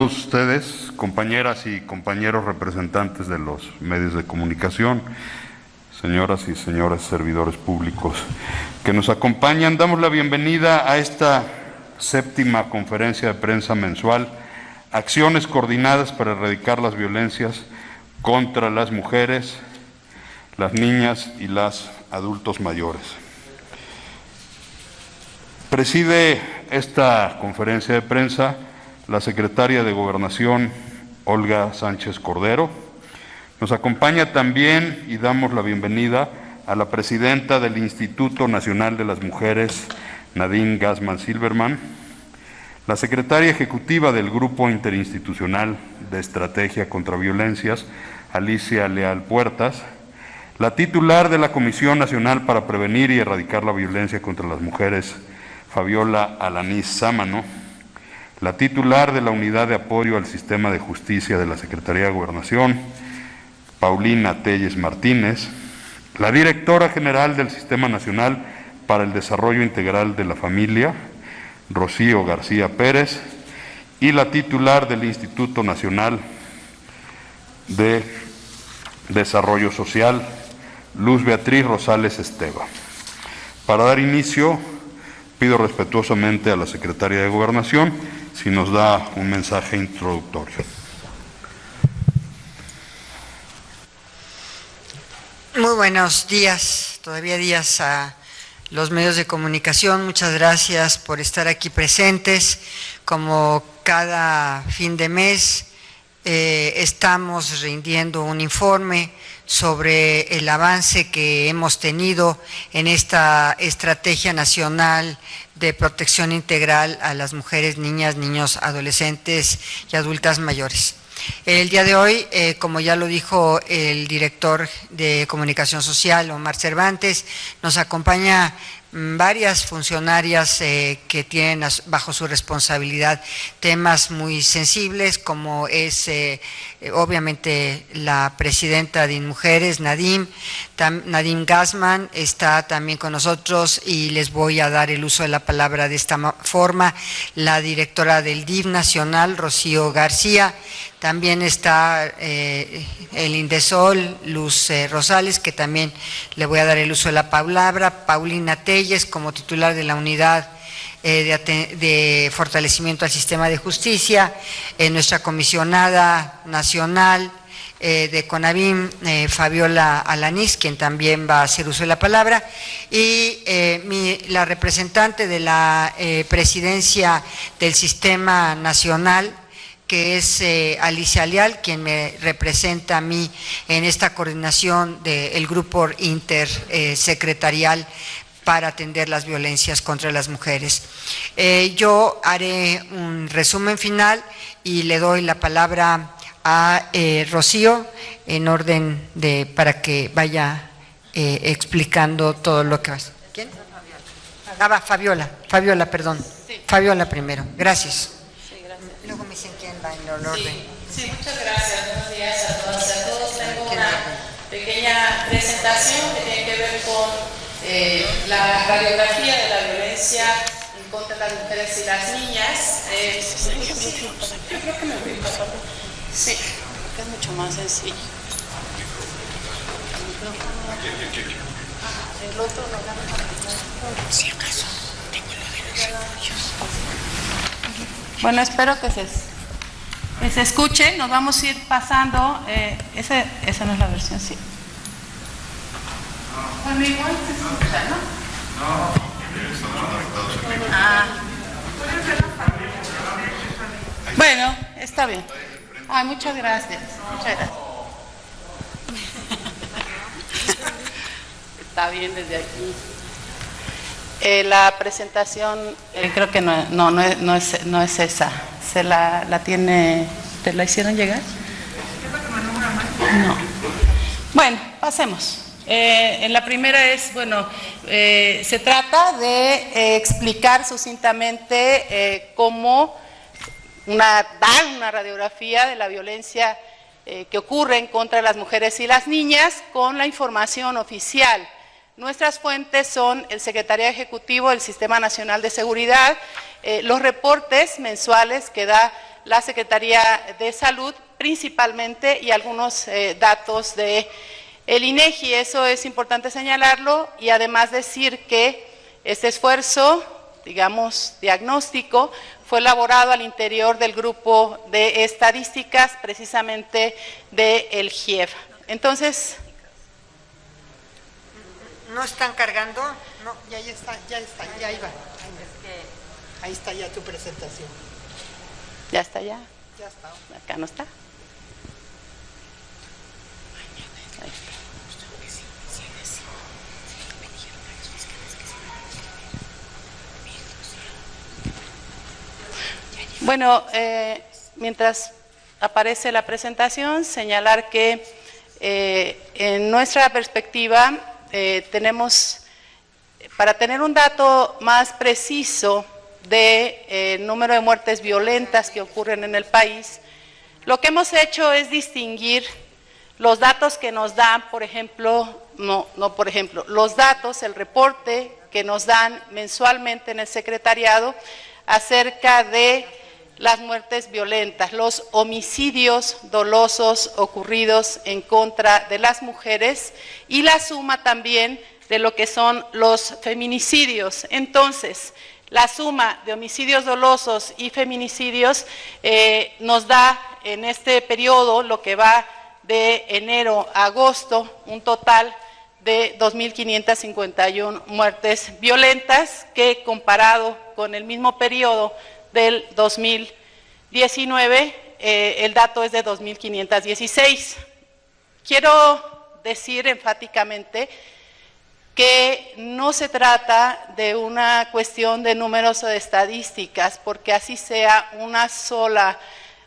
Ustedes, compañeras y compañeros representantes de los medios de comunicación, señoras y señores servidores públicos que nos acompañan, damos la bienvenida a esta séptima conferencia de prensa mensual, Acciones coordinadas para erradicar las violencias contra las mujeres, las niñas y los adultos mayores. Preside esta conferencia de prensa la secretaria de Gobernación, Olga Sánchez Cordero. Nos acompaña también y damos la bienvenida a la presidenta del Instituto Nacional de las Mujeres, Nadine Gassmann Silberman, la secretaria ejecutiva del Grupo Interinstitucional de Estrategia contra Violencias, Alicia Leal Puertas, la titular de la Comisión Nacional para Prevenir y Erradicar la Violencia contra las Mujeres, Fabiola Alanís Sámano, la titular de la Unidad de Apoyo al Sistema de Justicia de la Secretaría de Gobernación, Paulina Telles Martínez, la directora general del Sistema Nacional para el Desarrollo Integral de la Familia, Rocío García Pérez, y la titular del Instituto Nacional de Desarrollo Social, Luz Beatriz Rosales Esteva. Para dar inicio, pido respetuosamente a la secretaria de Gobernación si nos da un mensaje introductorio. Muy buenos días, todavía días a los medios de comunicación. Muchas gracias por estar aquí presentes. Como cada fin de mes, estamos rindiendo un informe sobre el avance que hemos tenido en esta Estrategia Nacional de Protección Integral a las mujeres, niñas, niños, adolescentes y adultas mayores. El día de hoy, como ya lo dijo el director de Comunicación Social, Omar Cervantes, nos acompaña varias funcionarias que tienen bajo su responsabilidad temas muy sensibles, como es obviamente la presidenta de InMujeres, Nadine Gassmann, está también con nosotros y les voy a dar el uso de la palabra de esta forma, la directora del DIF Nacional, Rocío García. También está el Indesol, Luz Rosales, que también le voy a dar el uso de la palabra, Paulina Telles, como titular de la Unidad de Fortalecimiento al Sistema de Justicia, nuestra comisionada nacional de CONAVIM, Fabiola Alanís, quien también va a hacer uso de la palabra, y la representante de la presidencia del Sistema Nacional, que es Alicia Leal, quien me representa a mí en esta coordinación del grupo intersecretarial para atender las violencias contra las mujeres. Yo haré un resumen final y le doy la palabra a Rocío en orden para que vaya explicando todo lo que va. ¿Quién? Fabiola, perdón. Sí. Fabiola primero. Gracias. Luego me dicen quién va en el orden. Sí, muchas gracias. Buenos días a todas y a todos. Tengo una pequeña presentación que tiene que ver con la radiografía de la violencia en contra de las mujeres y las niñas. Yo creo que me voy pasando. Sí, porque es mucho más sencillo. El otro no gana. Si acaso, tengo lo de los estudios. Bueno, espero que se escuche. Nos vamos a ir pasando. Esa no es la versión, sí. Bueno, igual se escucha, ¿no? No, bueno, está bien. Ay, muchas gracias. Muchas gracias. Está bien desde aquí. La presentación creo que no es esa. ¿Se la tiene? ¿Te la hicieron llegar? No. Bueno, pasemos. En la primera es, se trata de explicar sucintamente cómo dar una radiografía de la violencia que ocurre en contra de las mujeres y las niñas con la información oficial. Nuestras fuentes son el Secretariado Ejecutivo del Sistema Nacional de Seguridad, los reportes mensuales que da la Secretaría de Salud principalmente y algunos datos de el INEGI. Eso es importante señalarlo y además decir que este esfuerzo, digamos, diagnóstico, fue elaborado al interior del grupo de estadísticas precisamente del GIEF. Entonces, ¿no están cargando? No, ya está, ya iba. Ahí está ya tu presentación. ¿ya está ya? Ya está. Acá no está. Ahí está. Bueno, mientras aparece la presentación, señalar que en nuestra perspectiva tenemos, para tener un dato más preciso del número de muertes violentas que ocurren en el país, lo que hemos hecho es distinguir los datos que nos dan, por ejemplo, los datos, el reporte que nos dan mensualmente en el secretariado acerca de las muertes violentas, los homicidios dolosos ocurridos en contra de las mujeres y la suma también de lo que son los feminicidios. Entonces, la suma de homicidios dolosos y feminicidios nos da en este periodo, lo que va de enero a agosto, un total de 2.551 muertes violentas, que comparado con el mismo periodo del 2019, el dato es de 2.516. Quiero decir enfáticamente que no se trata de una cuestión de números o de estadísticas, porque así sea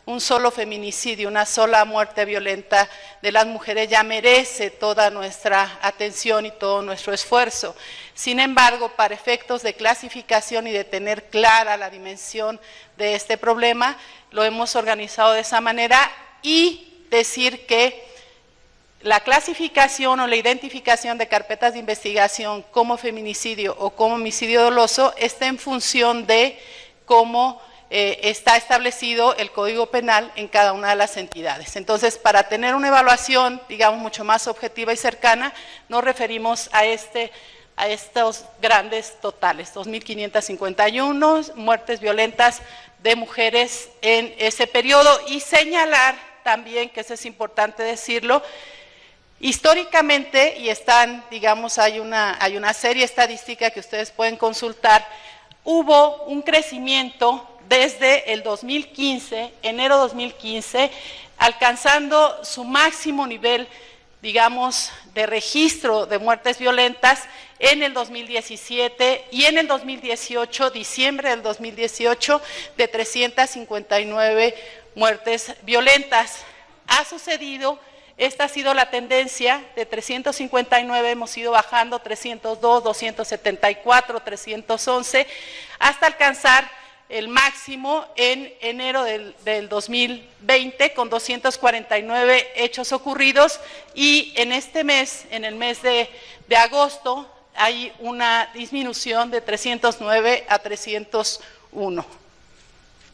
un solo feminicidio, una sola muerte violenta de las mujeres ya merece toda nuestra atención y todo nuestro esfuerzo. Sin embargo, para efectos de clasificación y de tener clara la dimensión de este problema, lo hemos organizado de esa manera y decir que la clasificación o la identificación de carpetas de investigación como feminicidio o como homicidio doloso está en función de cómo está establecido el Código Penal en cada una de las entidades. Entonces, para tener una evaluación, digamos, mucho más objetiva y cercana, nos referimos a estos grandes totales, 2.551 muertes violentas de mujeres en ese periodo, y señalar también, que eso es importante decirlo, históricamente, y están, digamos, hay una serie estadística que ustedes pueden consultar, hubo un crecimiento desde el 2015, enero 2015, alcanzando su máximo nivel, digamos, de registro de muertes violentas en el 2017 y en el 2018, diciembre del 2018, de 359 muertes violentas. Ha sucedido, esta ha sido la tendencia, de 359 hemos ido bajando, 302, 274, 311, hasta alcanzar el máximo en enero del 2020 con 249 hechos ocurridos, y en este mes, en el mes de agosto, hay una disminución de 309 a 301.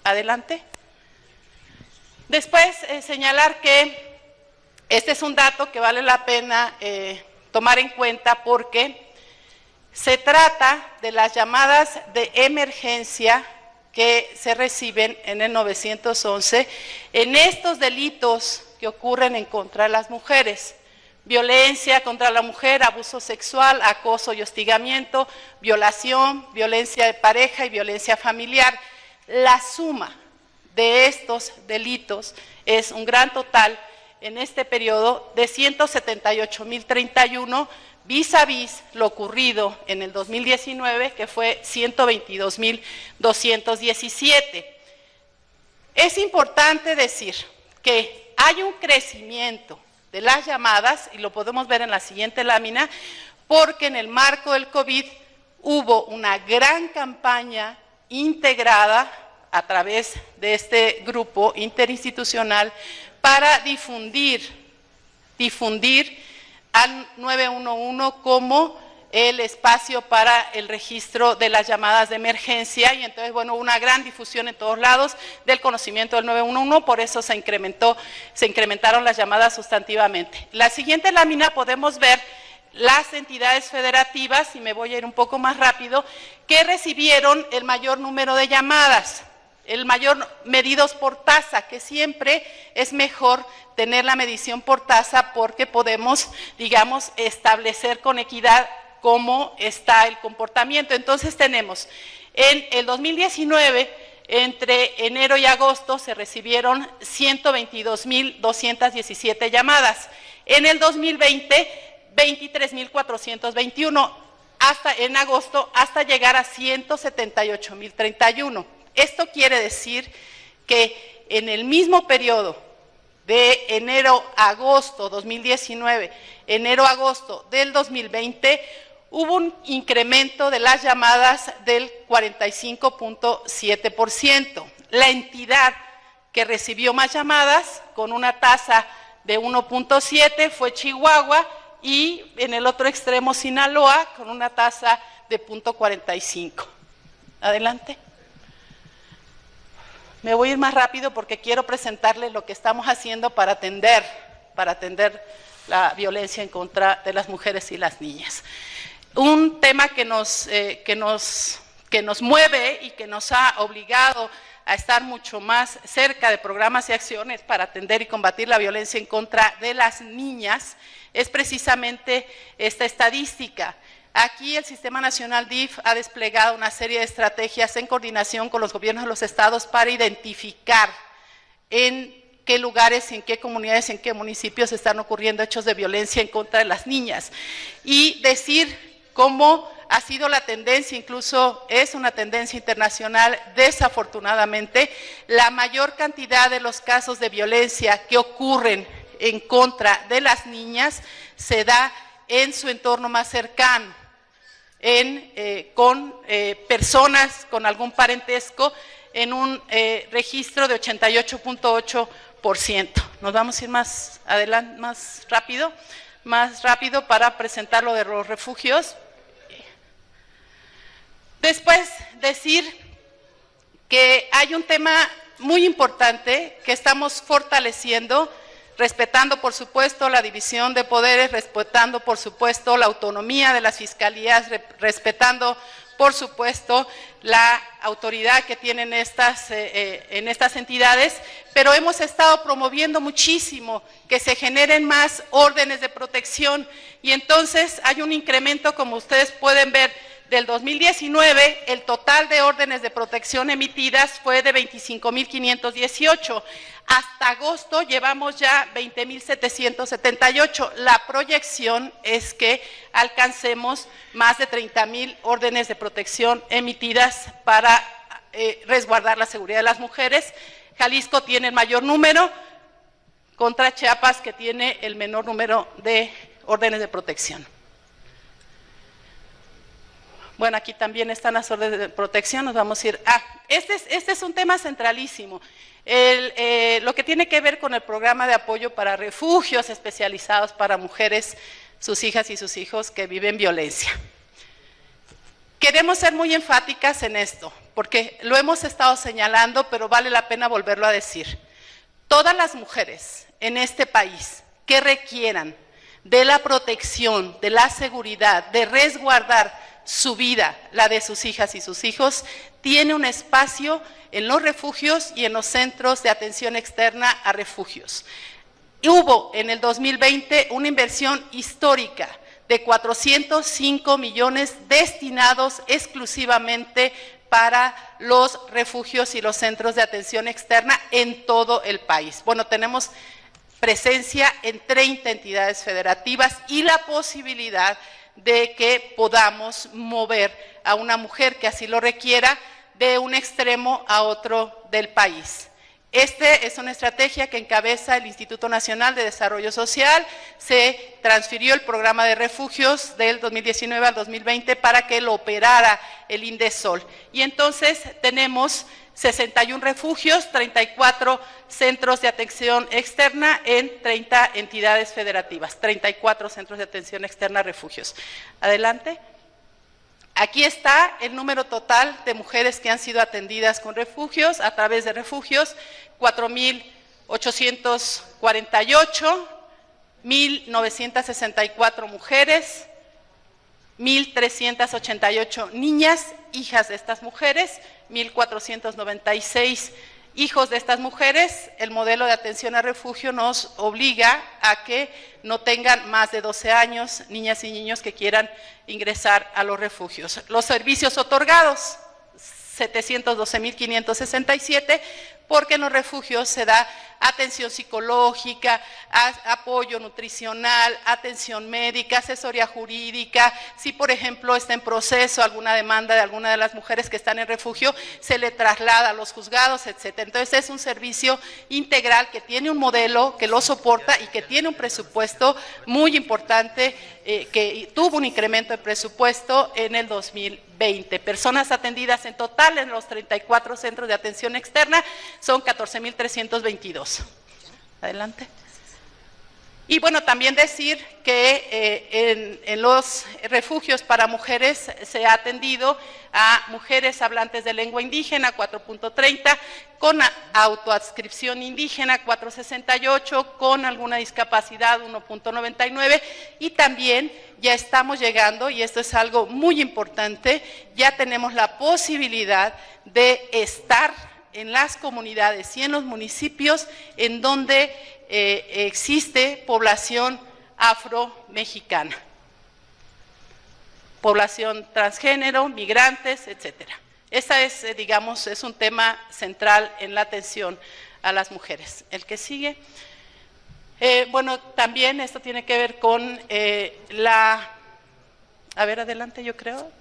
Adelante. Después, señalar que este es un dato que vale la pena tomar en cuenta, porque se trata de las llamadas de emergencia que se reciben en el 911 en estos delitos que ocurren en contra de las mujeres: violencia contra la mujer, abuso sexual, acoso y hostigamiento, violación, violencia de pareja y violencia familiar. La suma de estos delitos es un gran total en este periodo de 178.031, vis a vis lo ocurrido en el 2019, que fue 122.217. Es importante decir que hay un crecimiento de las llamadas, y lo podemos ver en la siguiente lámina, porque en el marco del COVID hubo una gran campaña integrada a través de este grupo interinstitucional para difundir al 911 como el espacio para el registro de las llamadas de emergencia y entonces, bueno, una gran difusión en todos lados del conocimiento del 911, por eso se incrementaron las llamadas sustantivamente. La siguiente lámina podemos ver las entidades federativas, y me voy a ir un poco más rápido, que recibieron el mayor número de llamadas, el mayor medidos por tasa, que siempre es mejor tener la medición por tasa porque podemos, digamos, establecer con equidad cómo está el comportamiento. Entonces tenemos, en el 2019, entre enero y agosto se recibieron 122.217 llamadas. En el 2020, 23.421, hasta en agosto, hasta llegar a 178.031. Esto quiere decir que en el mismo periodo de enero-agosto 2019, enero-agosto del 2020, hubo un incremento de las llamadas del 45.7%. La entidad que recibió más llamadas, con una tasa de 1.7, fue Chihuahua, y en el otro extremo Sinaloa, con una tasa de 0.45. Adelante. Me voy a ir más rápido porque quiero presentarles lo que estamos haciendo para atender la violencia en contra de las mujeres y las niñas. Un tema que nos mueve y que nos ha obligado a estar mucho más cerca de programas y acciones para atender y combatir la violencia en contra de las niñas es precisamente esta estadística. Aquí el Sistema Nacional DIF ha desplegado una serie de estrategias en coordinación con los gobiernos de los estados para identificar en qué lugares, en qué comunidades, en qué municipios están ocurriendo hechos de violencia en contra de las niñas. Y decir cómo ha sido la tendencia, incluso es una tendencia internacional, desafortunadamente, la mayor cantidad de los casos de violencia que ocurren en contra de las niñas se da en su entorno más cercano, con personas con algún parentesco, en un registro de 88.8%. Nos vamos a ir más adelante, más rápido para presentar lo de los refugios. Después decir que hay un tema muy importante que estamos fortaleciendo, respetando, por supuesto, la división de poderes, respetando, por supuesto, la autonomía de las fiscalías, respetando, por supuesto, la autoridad que tienen en estas entidades, pero hemos estado promoviendo muchísimo que se generen más órdenes de protección y entonces hay un incremento, como ustedes pueden ver, del 2019, el total de órdenes de protección emitidas fue de 25.518. Hasta agosto llevamos ya 20.778. La proyección es que alcancemos más de 30.000 órdenes de protección emitidas para resguardar la seguridad de las mujeres. Jalisco tiene el mayor número, contra Chiapas, que tiene el menor número de órdenes de protección. Bueno, aquí también están las órdenes de protección, nos vamos a ir. Este es un tema centralísimo. Lo que tiene que ver con el programa de apoyo para refugios especializados para mujeres, sus hijas y sus hijos que viven violencia. Queremos ser muy enfáticas en esto, porque lo hemos estado señalando, pero vale la pena volverlo a decir. Todas las mujeres en este país que requieran de la protección, de la seguridad, de resguardar su vida, la de sus hijas y sus hijos, tiene un espacio en los refugios y en los centros de atención externa a refugios. Hubo en el 2020 una inversión histórica de 405 millones destinados exclusivamente para los refugios y los centros de atención externa en todo el país. Bueno, tenemos presencia en 30 entidades federativas y la posibilidad de que podamos mover a una mujer que así lo requiera de un extremo a otro del país. Esta es una estrategia que encabeza el Instituto Nacional de Desarrollo Social. Se transfirió el programa de refugios del 2019 al 2020 para que lo operara el INDESOL. Y entonces tenemos 61 refugios, 34 centros de atención externa en 30 entidades federativas, 34 centros de atención externa, refugios. Adelante. Aquí está el número total de mujeres que han sido atendidas con refugios, a través de refugios, 4.848, 1.964 mujeres, 1.388 niñas, hijas de estas mujeres, 1.496 hijos de estas mujeres. El modelo de atención a refugio nos obliga a que no tengan más de 12 años, niñas y niños que quieran ingresar a los refugios. Los servicios otorgados, 712.567, porque en los refugios se da atención psicológica, apoyo nutricional, atención médica, asesoría jurídica. Si, por ejemplo, está en proceso alguna demanda de alguna de las mujeres que están en refugio, se le traslada a los juzgados, etcétera. Entonces, es un servicio integral que tiene un modelo que lo soporta y que tiene un presupuesto muy importante, que tuvo un incremento de presupuesto en el 2020. Personas atendidas en total en los 34 centros de atención externa son 14.322. Adelante. Y bueno, también decir que en los refugios para mujeres se ha atendido a mujeres hablantes de lengua indígena, 4.30, con autoadscripción indígena, 4.68, con alguna discapacidad, 1.99, y también ya estamos llegando, y esto es algo muy importante, ya tenemos la posibilidad de estar en las comunidades y en los municipios en donde existe población afro-mexicana, población transgénero, migrantes, etcétera. Esa es, digamos, es un tema central en la atención a las mujeres. El que sigue. Bueno, también esto tiene que ver con a ver, adelante, yo creo,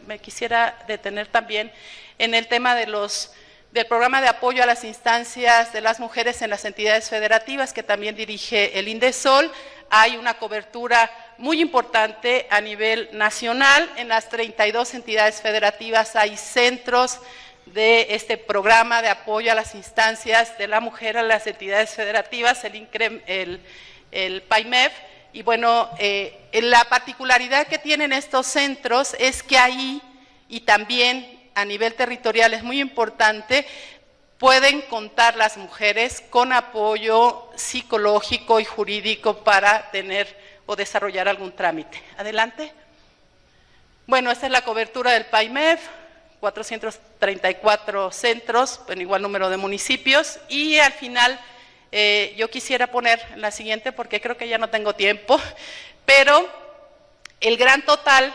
me quisiera detener también en el tema del programa de apoyo a las instancias de las mujeres en las entidades federativas, que también dirige el INDESOL. Hay una cobertura muy importante a nivel nacional. En las 32 entidades federativas hay centros de este programa de apoyo a las instancias de la mujer a las entidades federativas, el PAIMEF. Y bueno, la particularidad que tienen estos centros es que ahí, y también a nivel territorial es muy importante, pueden contar las mujeres con apoyo psicológico y jurídico para tener o desarrollar algún trámite. Adelante. Bueno, esta es la cobertura del PAIMEF, 434 centros, en igual número de municipios, y al final yo quisiera poner la siguiente porque creo que ya no tengo tiempo, pero el gran total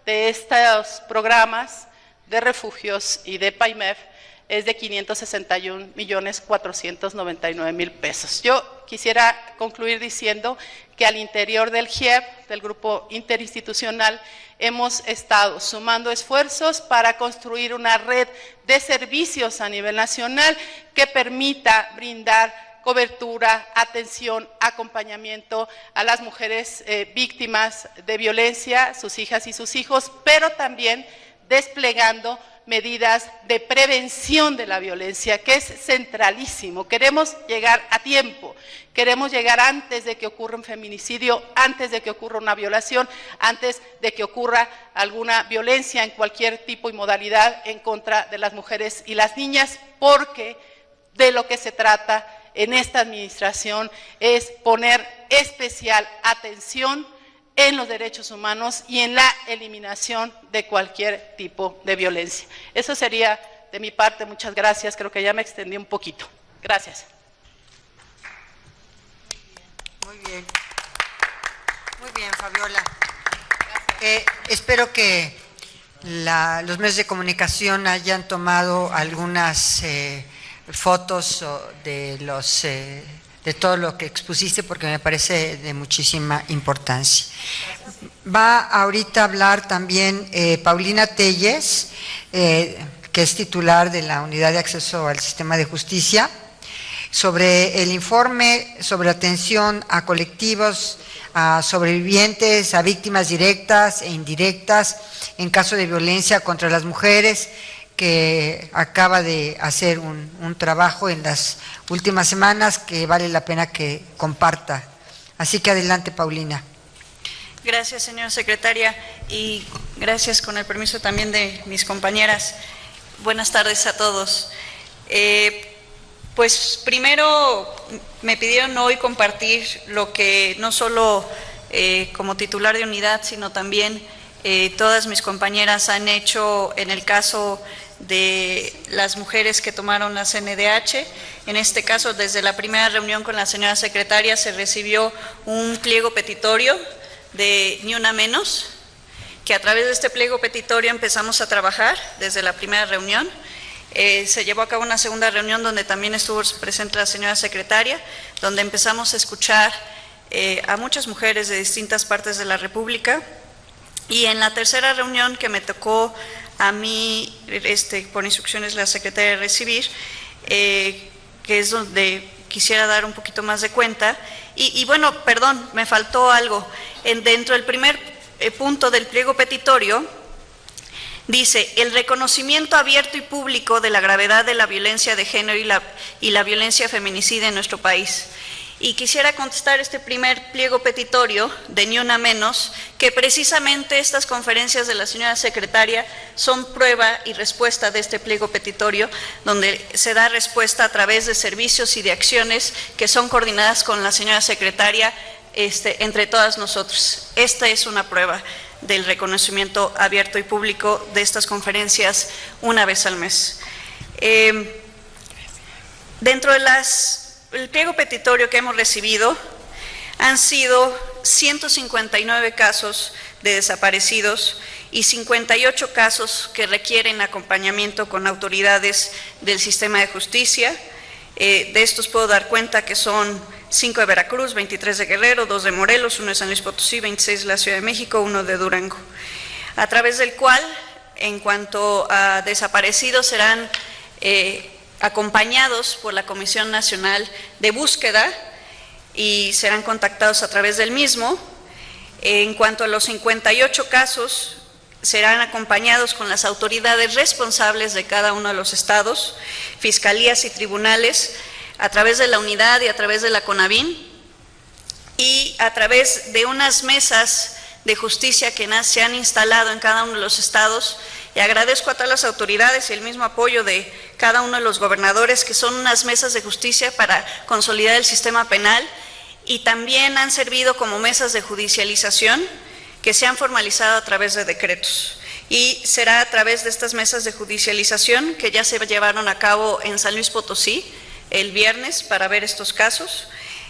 de estos programas de refugios y de PAIMEF es de 561.499.000 pesos. Yo quisiera concluir diciendo que al interior del GIEP, del Grupo Interinstitucional, hemos estado sumando esfuerzos para construir una red de servicios a nivel nacional que permita brindar cobertura, atención, acompañamiento a las mujeres víctimas de violencia, sus hijas y sus hijos, pero también desplegando medidas de prevención de la violencia, que es centralísimo. Queremos llegar a tiempo, queremos llegar antes de que ocurra un feminicidio, antes de que ocurra una violación, antes de que ocurra alguna violencia en cualquier tipo y modalidad en contra de las mujeres y las niñas, porque de lo que se trata en esta administración es poner especial atención en los derechos humanos y en la eliminación de cualquier tipo de violencia. Eso sería de mi parte. Muchas gracias. Creo que ya me extendí un poquito. Gracias. Muy bien. Muy bien, Fabiola. Espero que los medios de comunicación hayan tomado algunas fotos de todo lo que expusiste, porque me parece de muchísima importancia. Va ahorita a hablar también Paulina Telles, que que es titular de la Unidad de Acceso al Sistema de Justicia, sobre el informe sobre atención a colectivos, a sobrevivientes, a víctimas directas e indirectas en caso de violencia contra las mujeres, que acaba de hacer un trabajo en las últimas semanas que vale la pena que comparta. Así que adelante, Paulina. Gracias, señora secretaria, y gracias, con el permiso también de mis compañeras. Buenas tardes a todos. Pues primero me pidieron hoy compartir lo que no solo como titular de unidad, sino también todas mis compañeras han hecho en el caso de las mujeres que tomaron la CNDH. En este caso, desde la primera reunión con la señora secretaria se recibió un pliego petitorio de Ni Una Menos, que a través de este pliego petitorio empezamos a trabajar desde la primera reunión. Se llevó a cabo una segunda reunión donde también estuvo presente la señora secretaria, donde empezamos a escuchar a muchas mujeres de distintas partes de la República, y en la tercera reunión que me tocó a mí, por instrucciones de la secretaria, de recibir, que es donde quisiera dar un poquito más de cuenta, y bueno, perdón, me faltó algo. Dentro del primer punto del pliego petitorio, dice: el reconocimiento abierto y público de la gravedad de la violencia de género y la violencia feminicida en nuestro país. Y quisiera contestar este primer pliego petitorio de Ni Una Menos, que precisamente estas conferencias de la señora secretaria son prueba y respuesta de este pliego petitorio, donde se da respuesta a través de servicios y de acciones que son coordinadas con la señora secretaria entre todas nosotros. Esta es una prueba del reconocimiento abierto y público de estas conferencias una vez al mes. Dentro de el pliego petitorio que hemos recibido han sido 159 casos de desaparecidos y 58 casos que requieren acompañamiento con autoridades del sistema de justicia. De estos puedo dar cuenta que son 5 de Veracruz, 23 de Guerrero, 2 de Morelos, 1 de San Luis Potosí, 26 de la Ciudad de México, 1 de Durango, a través del cual, en cuanto a desaparecidos, serán acompañados por la Comisión Nacional de Búsqueda y serán contactados a través del mismo. En cuanto a los 58 casos, serán acompañados con las autoridades responsables de cada uno de los estados, fiscalías y tribunales, a través de la unidad y a través de la CONAVIN, y a través de unas mesas de justicia que se han instalado en cada uno de los estados. Y agradezco a todas las autoridades y el mismo apoyo de cada uno de los gobernadores, que son unas mesas de justicia para consolidar el sistema penal, y también han servido como mesas de judicialización que se han formalizado a través de decretos. Y será a través de estas mesas de judicialización que ya se llevaron a cabo en San Luis Potosí el viernes para ver estos casos,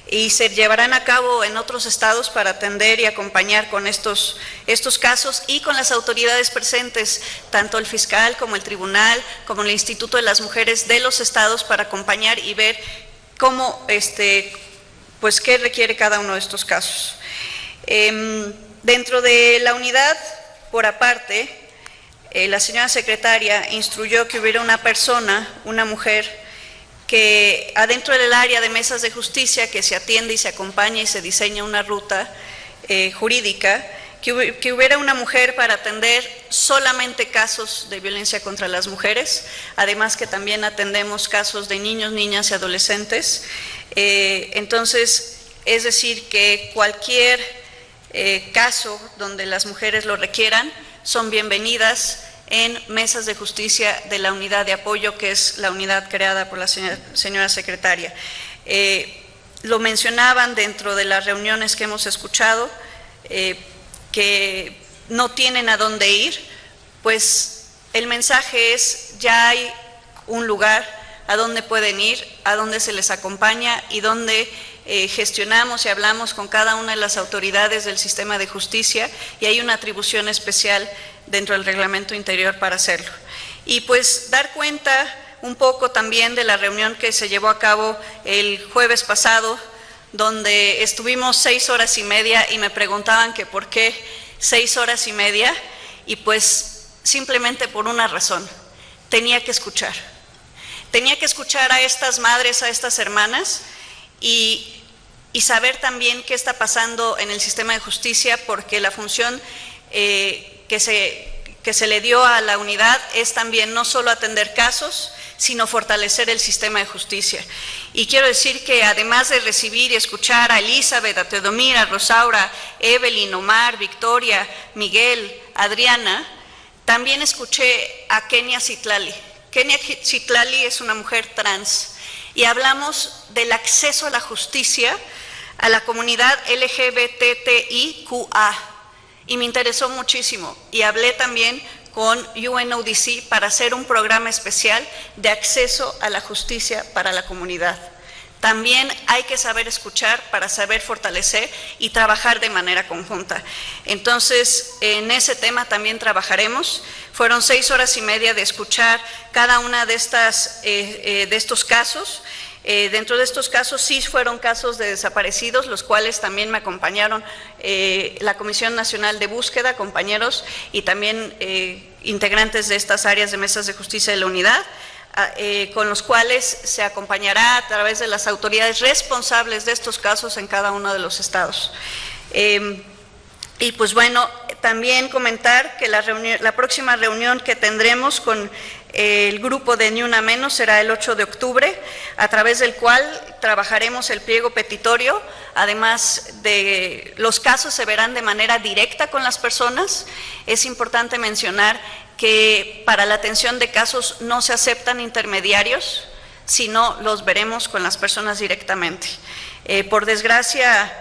y se llevarán a cabo en otros estados para atender y acompañar con estos casos, y con las autoridades presentes, tanto el fiscal como el tribunal, como el Instituto de las Mujeres de los estados, para acompañar y ver cómo, pues qué requiere cada uno de estos casos. Dentro de la unidad, por aparte, la señora secretaria instruyó que hubiera una persona, una mujer, que adentro del área de mesas de justicia, que se atiende y se acompaña y se diseña una ruta jurídica, que hubiera una mujer para atender solamente casos de violencia contra las mujeres, además que también atendemos casos de niños, niñas y adolescentes. Entonces, es decir, que cualquier caso donde las mujeres lo requieran son bienvenidas en mesas de justicia de la unidad de apoyo, que es la unidad creada por la señora secretaria. Lo mencionaban dentro de las reuniones que hemos escuchado, que no tienen a dónde ir. Pues el mensaje es: ya hay un lugar a donde pueden ir, a donde se les acompaña y donde gestionamos y hablamos con cada una de las autoridades del sistema de justicia, y hay una atribución especial dentro del reglamento interior para hacerlo. Y pues dar cuenta un poco también de la reunión que se llevó a cabo el jueves pasado, donde estuvimos 6 horas y media, y me preguntaban que por qué 6 horas y media, y pues simplemente por una razón: tenía que escuchar. Tenía que escuchar a estas madres, a estas hermanas y saber también qué está pasando en el sistema de justicia, porque la función que se le dio a la unidad es también no solo atender casos, sino fortalecer el sistema de justicia. Y quiero decir que además de recibir y escuchar a Elizabeth, a Teodomira, a Rosaura, Evelyn, Omar, Victoria, Miguel, Adriana, también escuché a Kenia Citlali. Kenia Citlali es una mujer trans y hablamos del acceso a la justicia a la comunidad LGBTIQA y me interesó muchísimo y hablé también con UNODC para hacer un programa especial de acceso a la justicia para la comunidad. También hay que saber escuchar para saber fortalecer y trabajar de manera conjunta. Entonces, en ese tema también trabajaremos. Fueron 6 horas y media de escuchar cada una de estos casos. Dentro de estos casos sí fueron casos de desaparecidos, los cuales también me acompañaron la Comisión Nacional de Búsqueda, compañeros, y también integrantes de estas áreas de mesas de justicia de la unidad, con los cuales se acompañará a través de las autoridades responsables de estos casos en cada uno de los estados. Y pues bueno, también comentar que la próxima reunión que tendremos con el grupo de Ni Una Menos será el 8 de octubre, a través del cual trabajaremos el pliego petitorio. Además de los casos se verán de manera directa con las personas. Es importante mencionar que para la atención de casos no se aceptan intermediarios, sino los veremos con las personas directamente. Por desgracia,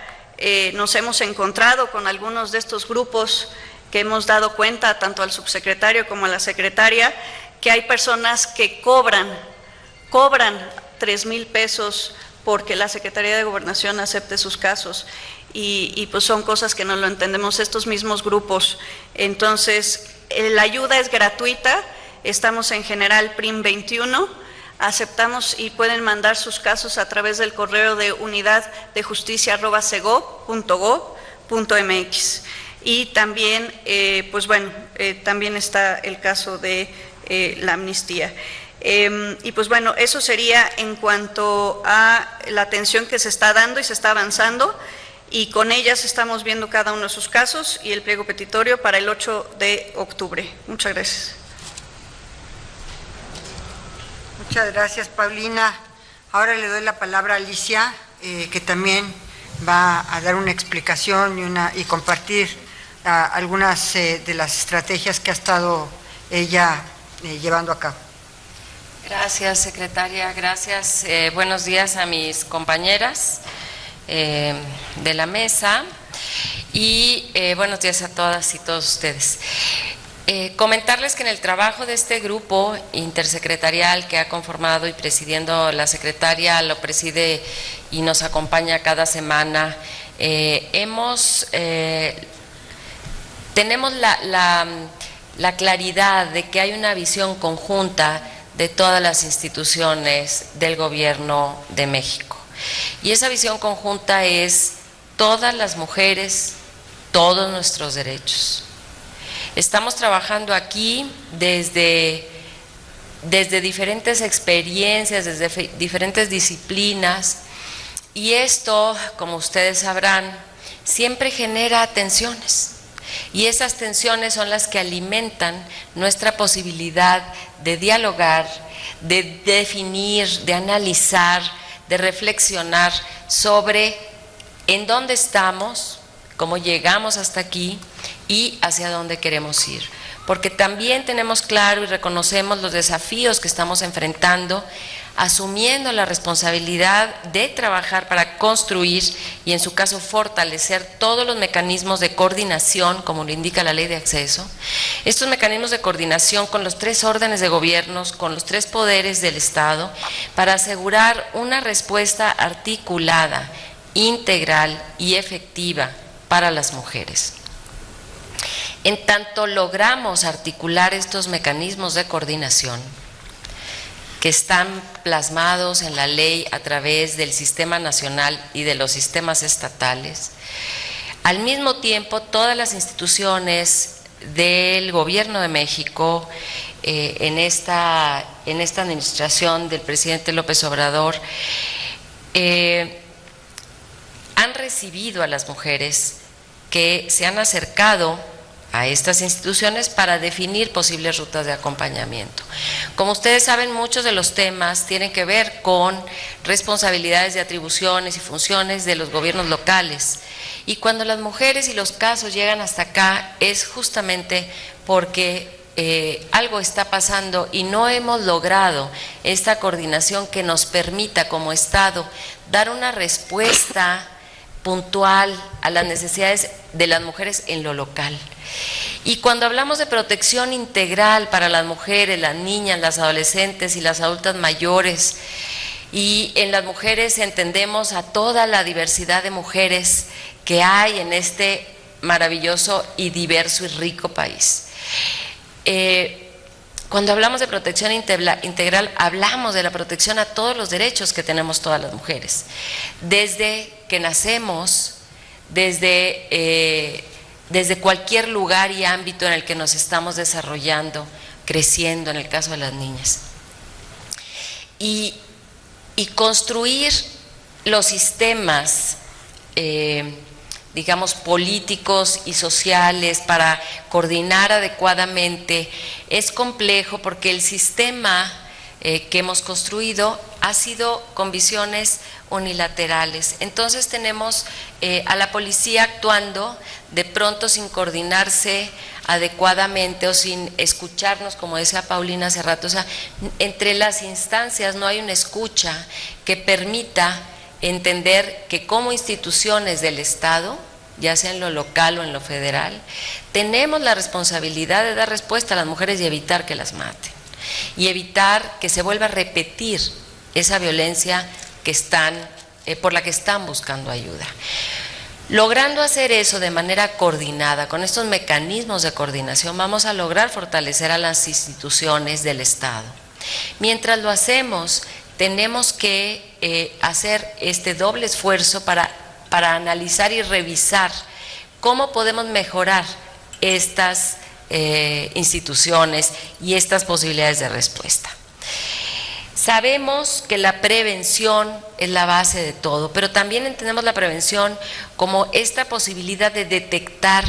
nos hemos encontrado con algunos de estos grupos que hemos dado cuenta, tanto al subsecretario como a la secretaria, que hay personas que cobran 3,000 pesos porque la Secretaría de Gobernación acepte sus casos y pues son cosas que no lo entendemos estos mismos grupos. Entonces, la ayuda es gratuita, estamos en General Prim 21, aceptamos y pueden mandar sus casos a través del correo de unidaddejusticia@sego.go.mx. Y también, pues bueno, también está el caso de la amnistía. Y pues bueno, eso sería en cuanto a la atención que se está dando y se está avanzando, y con ellas estamos viendo cada uno de sus casos y el pliego petitorio para el 8 de octubre. Muchas gracias. Muchas gracias, Paulina. Ahora le doy la palabra a Alicia, que también va a dar una explicación y compartir algunas de las estrategias que ha estado ella llevando a cabo. Gracias, secretaria. Gracias. Buenos días a mis compañeras de la mesa y buenos días a todas y todos ustedes. Comentarles que en el trabajo de este grupo intersecretarial que ha conformado y presidiendo la secretaria, lo preside y nos acompaña cada semana, tenemos la claridad de que hay una visión conjunta de todas las instituciones del Gobierno de México. Y esa visión conjunta es todas las mujeres, todos nuestros derechos. Estamos trabajando aquí desde diferentes experiencias, desde diferentes disciplinas, y esto, como ustedes sabrán, siempre genera tensiones. Y esas tensiones son las que alimentan nuestra posibilidad de dialogar, de definir, de analizar, de reflexionar sobre en dónde estamos, cómo llegamos hasta aquí y hacia dónde queremos ir. Porque también tenemos claro y reconocemos los desafíos que estamos enfrentando, asumiendo la responsabilidad de trabajar para construir y en su caso fortalecer todos los mecanismos de coordinación, como lo indica la Ley de Acceso, estos mecanismos de coordinación con los 3 órdenes de gobiernos, con los 3 poderes del Estado, para asegurar una respuesta articulada, integral y efectiva para las mujeres. En tanto logramos articular estos mecanismos de coordinación, que están plasmados en la ley a través del sistema nacional y de los sistemas estatales, al mismo tiempo todas las instituciones del Gobierno de México en esta administración del presidente López Obrador, han recibido a las mujeres que se han acercado a estas instituciones para definir posibles rutas de acompañamiento. Como ustedes saben, muchos de los temas tienen que ver con responsabilidades de atribuciones y funciones de los gobiernos locales. Y cuando las mujeres y los casos llegan hasta acá es justamente porque algo está pasando y no hemos logrado esta coordinación que nos permita como Estado dar una respuesta puntual a las necesidades de las mujeres en lo local. Y cuando hablamos de protección integral para las mujeres, las niñas, las adolescentes y las adultas mayores, y en las mujeres entendemos a toda la diversidad de mujeres que hay en este maravilloso y diverso y rico país. Cuando hablamos de protección integral, hablamos de la protección a todos los derechos que tenemos todas las mujeres, desde que nacemos, desde cualquier lugar y ámbito en el que nos estamos desarrollando, creciendo, en el caso de las niñas. Y construir los sistemas, digamos, políticos y sociales para coordinar adecuadamente es complejo porque el sistema que hemos construido ha sido con visiones unilaterales. Entonces tenemos a la policía actuando de pronto sin coordinarse adecuadamente o sin escucharnos, como decía Paulina hace rato. O sea, entre las instancias no hay una escucha que permita entender que como instituciones del Estado, ya sea en lo local o en lo federal, tenemos la responsabilidad de dar respuesta a las mujeres y evitar que las maten, y evitar que se vuelva a repetir esa violencia que por la que están buscando ayuda. Logrando hacer eso de manera coordinada, con estos mecanismos de coordinación, vamos a lograr fortalecer a las instituciones del Estado. Mientras lo hacemos, tenemos que hacer este doble esfuerzo para analizar y revisar cómo podemos mejorar estas instituciones y estas posibilidades de respuesta. Sabemos que la prevención es la base de todo, pero también entendemos la prevención como esta posibilidad de detectar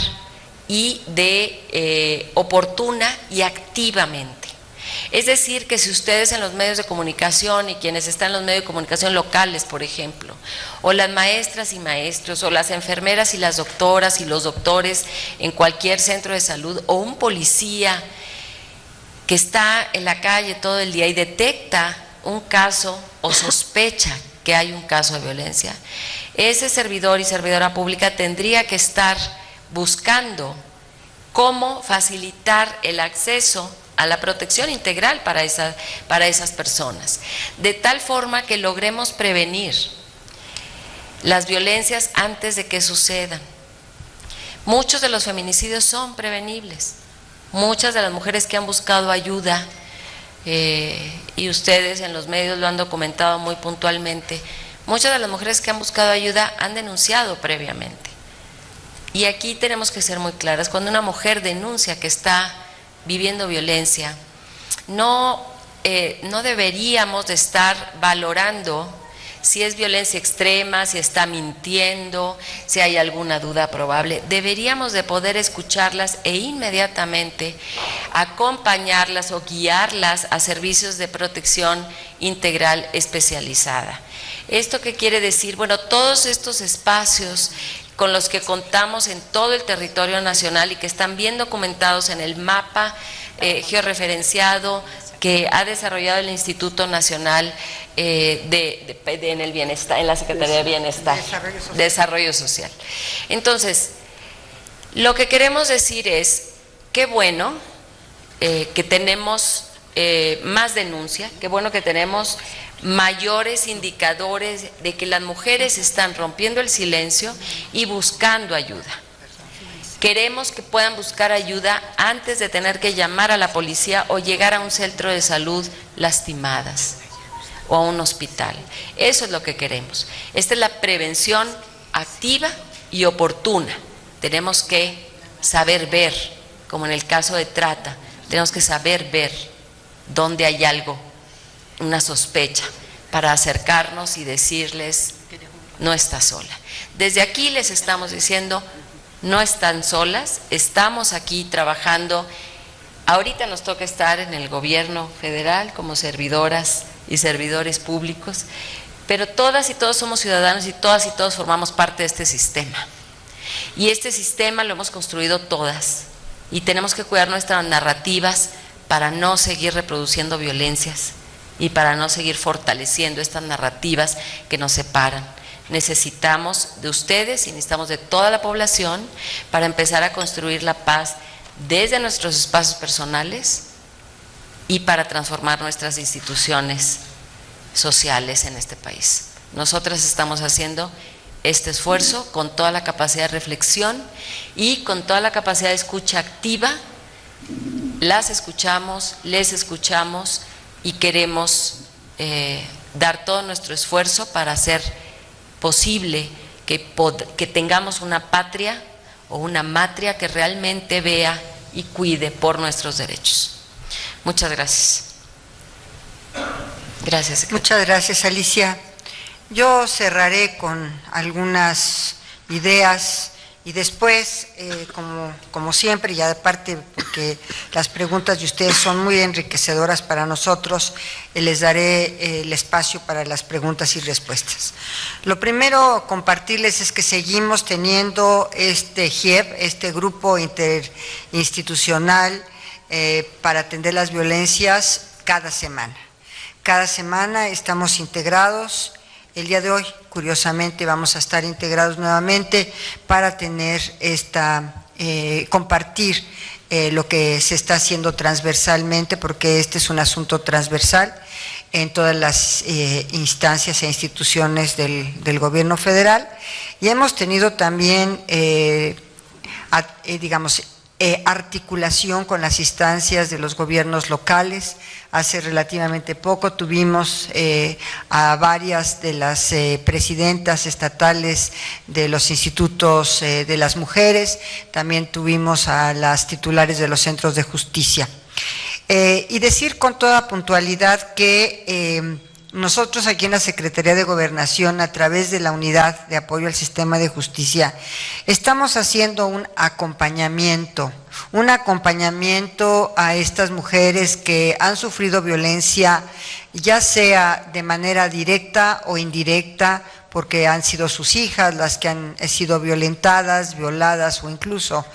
y de oportuna y activamente. Es decir, que si ustedes en los medios de comunicación y quienes están en los medios de comunicación locales, por ejemplo, o las maestras y maestros, o las enfermeras y las doctoras y los doctores en cualquier centro de salud, o un policía que está en la calle todo el día y detecta un caso o sospecha que hay un caso de violencia, ese servidor y servidora pública tendría que estar buscando cómo facilitar el acceso a la protección integral para esas personas, de tal forma que logremos prevenir las violencias antes de que sucedan. Muchos de los feminicidios son prevenibles. Muchas de las mujeres que han buscado ayuda, y ustedes en los medios lo han documentado muy puntualmente, muchas de las mujeres que han buscado ayuda han denunciado previamente. Y aquí tenemos que ser muy claras: cuando una mujer denuncia que está viviendo violencia, no deberíamos de estar valorando si es violencia extrema, si está mintiendo, si hay alguna duda probable. Deberíamos de poder escucharlas e inmediatamente acompañarlas o guiarlas a servicios de protección integral especializada. ¿Esto qué quiere decir? Bueno, todos estos espacios con los que contamos en todo el territorio nacional y que están bien documentados en el mapa georreferenciado que ha desarrollado el Instituto Nacional en el Bienestar, en la Secretaría de Bienestar, Desarrollo Social. Entonces, lo que queremos decir es, qué bueno que tenemos más denuncia, qué bueno que tenemos mayores indicadores de que las mujeres están rompiendo el silencio y buscando ayuda. Queremos que puedan buscar ayuda antes de tener que llamar a la policía o llegar a un centro de salud lastimadas o a un hospital. Eso es lo que queremos. Esta es la prevención activa y oportuna. Tenemos que saber ver, como en el caso de trata, tenemos que saber ver dónde hay algo, una sospecha, para acercarnos y decirles, no está sola. Desde aquí les estamos diciendo, no están solas, estamos aquí trabajando. Ahorita nos toca estar en el gobierno federal como servidoras y servidores públicos, pero todas y todos somos ciudadanos y todos formamos parte de este sistema. Y este sistema lo hemos construido todas y tenemos que cuidar nuestras narrativas para no seguir reproduciendo violencias y para no seguir fortaleciendo estas narrativas que nos separan. Necesitamos de ustedes y necesitamos de toda la población para empezar a construir la paz desde nuestros espacios personales y para transformar nuestras instituciones sociales en este país. Nosotras estamos haciendo este esfuerzo con toda la capacidad de reflexión y con toda la capacidad de escucha activa. Las escuchamos, les escuchamos y queremos dar todo nuestro esfuerzo para hacer posible que tengamos una patria o una matria que realmente vea y cuide por nuestros derechos. Muchas gracias. Gracias, secretaria. Muchas gracias, Alicia. Yo cerraré con algunas ideas y después, como siempre, y aparte porque las preguntas de ustedes son muy enriquecedoras para nosotros, les daré el espacio para las preguntas y respuestas. Lo primero compartirles es que seguimos teniendo este GIEP, este grupo interinstitucional para atender las violencias cada semana. Cada semana estamos integrados. El día de hoy, curiosamente, vamos a estar integrados nuevamente para tener compartir lo que se está haciendo transversalmente, porque este es un asunto transversal en todas las instancias e instituciones del gobierno federal. Y hemos tenido también, articulación con las instancias de los gobiernos locales. Hace relativamente poco tuvimos a varias de las presidentas estatales de los institutos de las mujeres, también tuvimos a las titulares de los centros de justicia. Y decir con toda puntualidad que nosotros aquí en la Secretaría de Gobernación, a través de la Unidad de Apoyo al Sistema de Justicia, estamos haciendo un acompañamiento a estas mujeres que han sufrido violencia, ya sea de manera directa o indirecta, porque han sido sus hijas las que han sido violentadas, violadas o incluso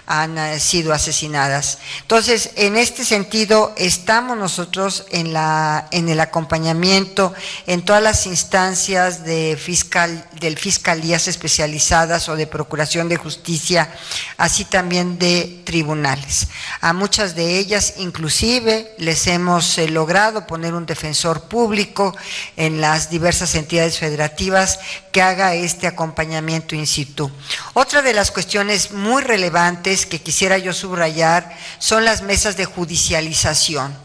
han sido asesinadas. Entonces, en este sentido, estamos nosotros en el acompañamiento en todas las instancias de fiscalías especializadas o de procuración de justicia, así también de tribunales. A muchas de ellas, inclusive, les hemos logrado poner un defensor público en las diversas entidades federativas que haga este acompañamiento in situ. Otra de las cuestiones muy relevantes que quisiera yo subrayar son las mesas de judicialización.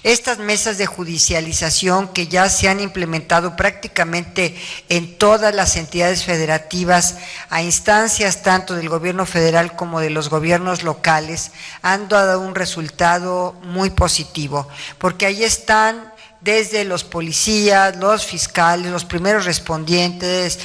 Estas mesas de judicialización que ya se han implementado prácticamente en todas las entidades federativas a instancias tanto del gobierno federal como de los gobiernos locales, han dado un resultado muy positivo, porque ahí están desde los policías, los fiscales, los primeros respondientes,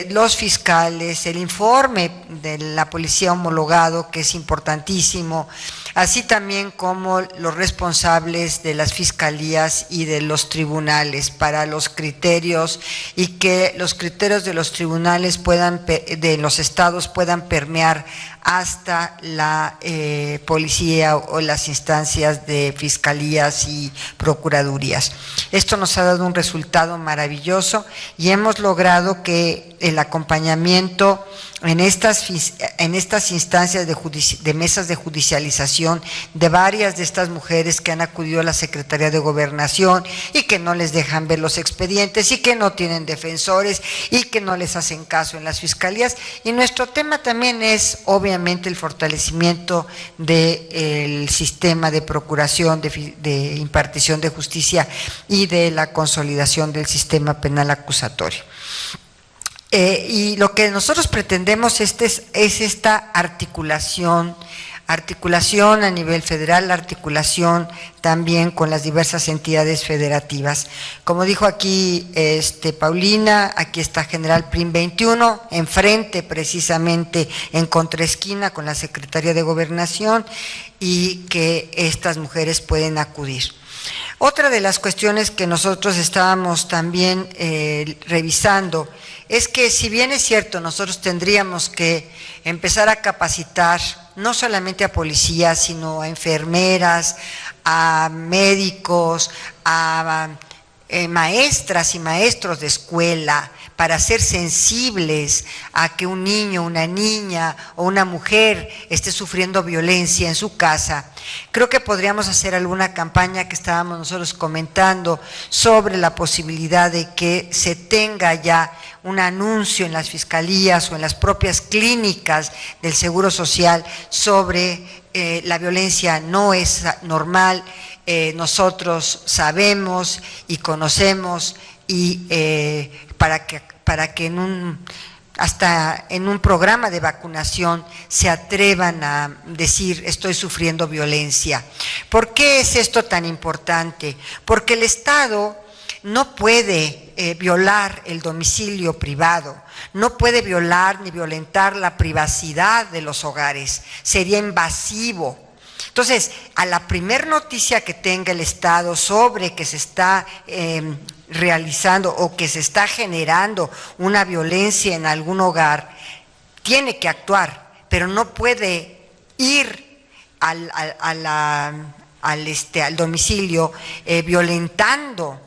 los fiscales, el informe de la policía homologado, que es importantísimo, así también como los responsables de las fiscalías y de los tribunales para los criterios, y que los criterios de los tribunales de los estados puedan permear hasta la policía o las instancias de fiscalías y procuradurías. Esto nos ha dado un resultado maravilloso y hemos logrado que el acompañamiento en estas instancias de mesas de judicialización de varias de estas mujeres que han acudido a la Secretaría de Gobernación y que no les dejan ver los expedientes y que no tienen defensores y que no les hacen caso en las fiscalías. Y nuestro tema también es obviamente el fortalecimiento del sistema de procuración, de impartición de justicia y de la consolidación del sistema penal acusatorio. Y lo que nosotros pretendemos es esta articulación articulación a nivel federal, articulación también con las diversas entidades federativas. Como dijo aquí Paulina, aquí está General Prim 21, enfrente precisamente en contraesquina con la Secretaría de Gobernación, y que estas mujeres pueden acudir. Otra de las cuestiones que nosotros estábamos también revisando es que, si bien es cierto, nosotros tendríamos que empezar a capacitar no solamente a policías, sino a enfermeras, a médicos, a maestras y maestros de escuela, para ser sensibles a que un niño, una niña o una mujer esté sufriendo violencia en su casa. Creo que podríamos hacer alguna campaña que estábamos nosotros comentando sobre la posibilidad de que se tenga ya un anuncio en las fiscalías o en las propias clínicas del Seguro Social sobre la violencia no es normal. Nosotros sabemos y conocemos, y para que hasta en un programa de vacunación se atrevan a decir: estoy sufriendo violencia. ¿Por qué es esto tan importante? Porque el Estado no puede violar el domicilio privado, no puede violar ni violentar la privacidad de los hogares, sería invasivo. Entonces, a la primer noticia que tenga el Estado sobre que se está realizando o que se está generando una violencia en algún hogar, tiene que actuar, pero no puede ir al domicilio violentando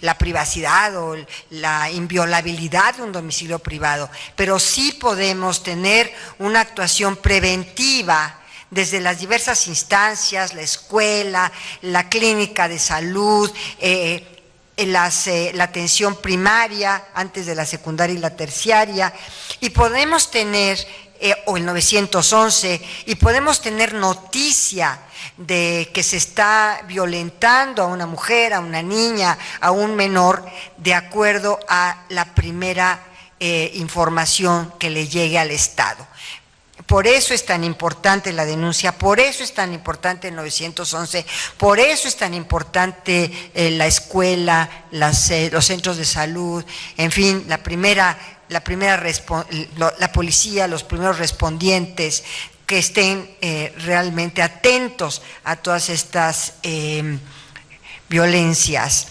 la privacidad o la inviolabilidad de un domicilio privado, pero sí podemos tener una actuación preventiva desde las diversas instancias, la escuela, la clínica de salud, la atención primaria antes de la secundaria y la terciaria, y podemos tener, o el 911, y podemos tener noticia de que se está violentando a una mujer, a una niña, a un menor, de acuerdo a la primera información que le llegue al Estado. Por eso es tan importante la denuncia, por eso es tan importante el 911, por eso es tan importante la escuela, los centros de salud, en fin, la policía, los primeros respondientes, que estén realmente atentos a todas estas violencias.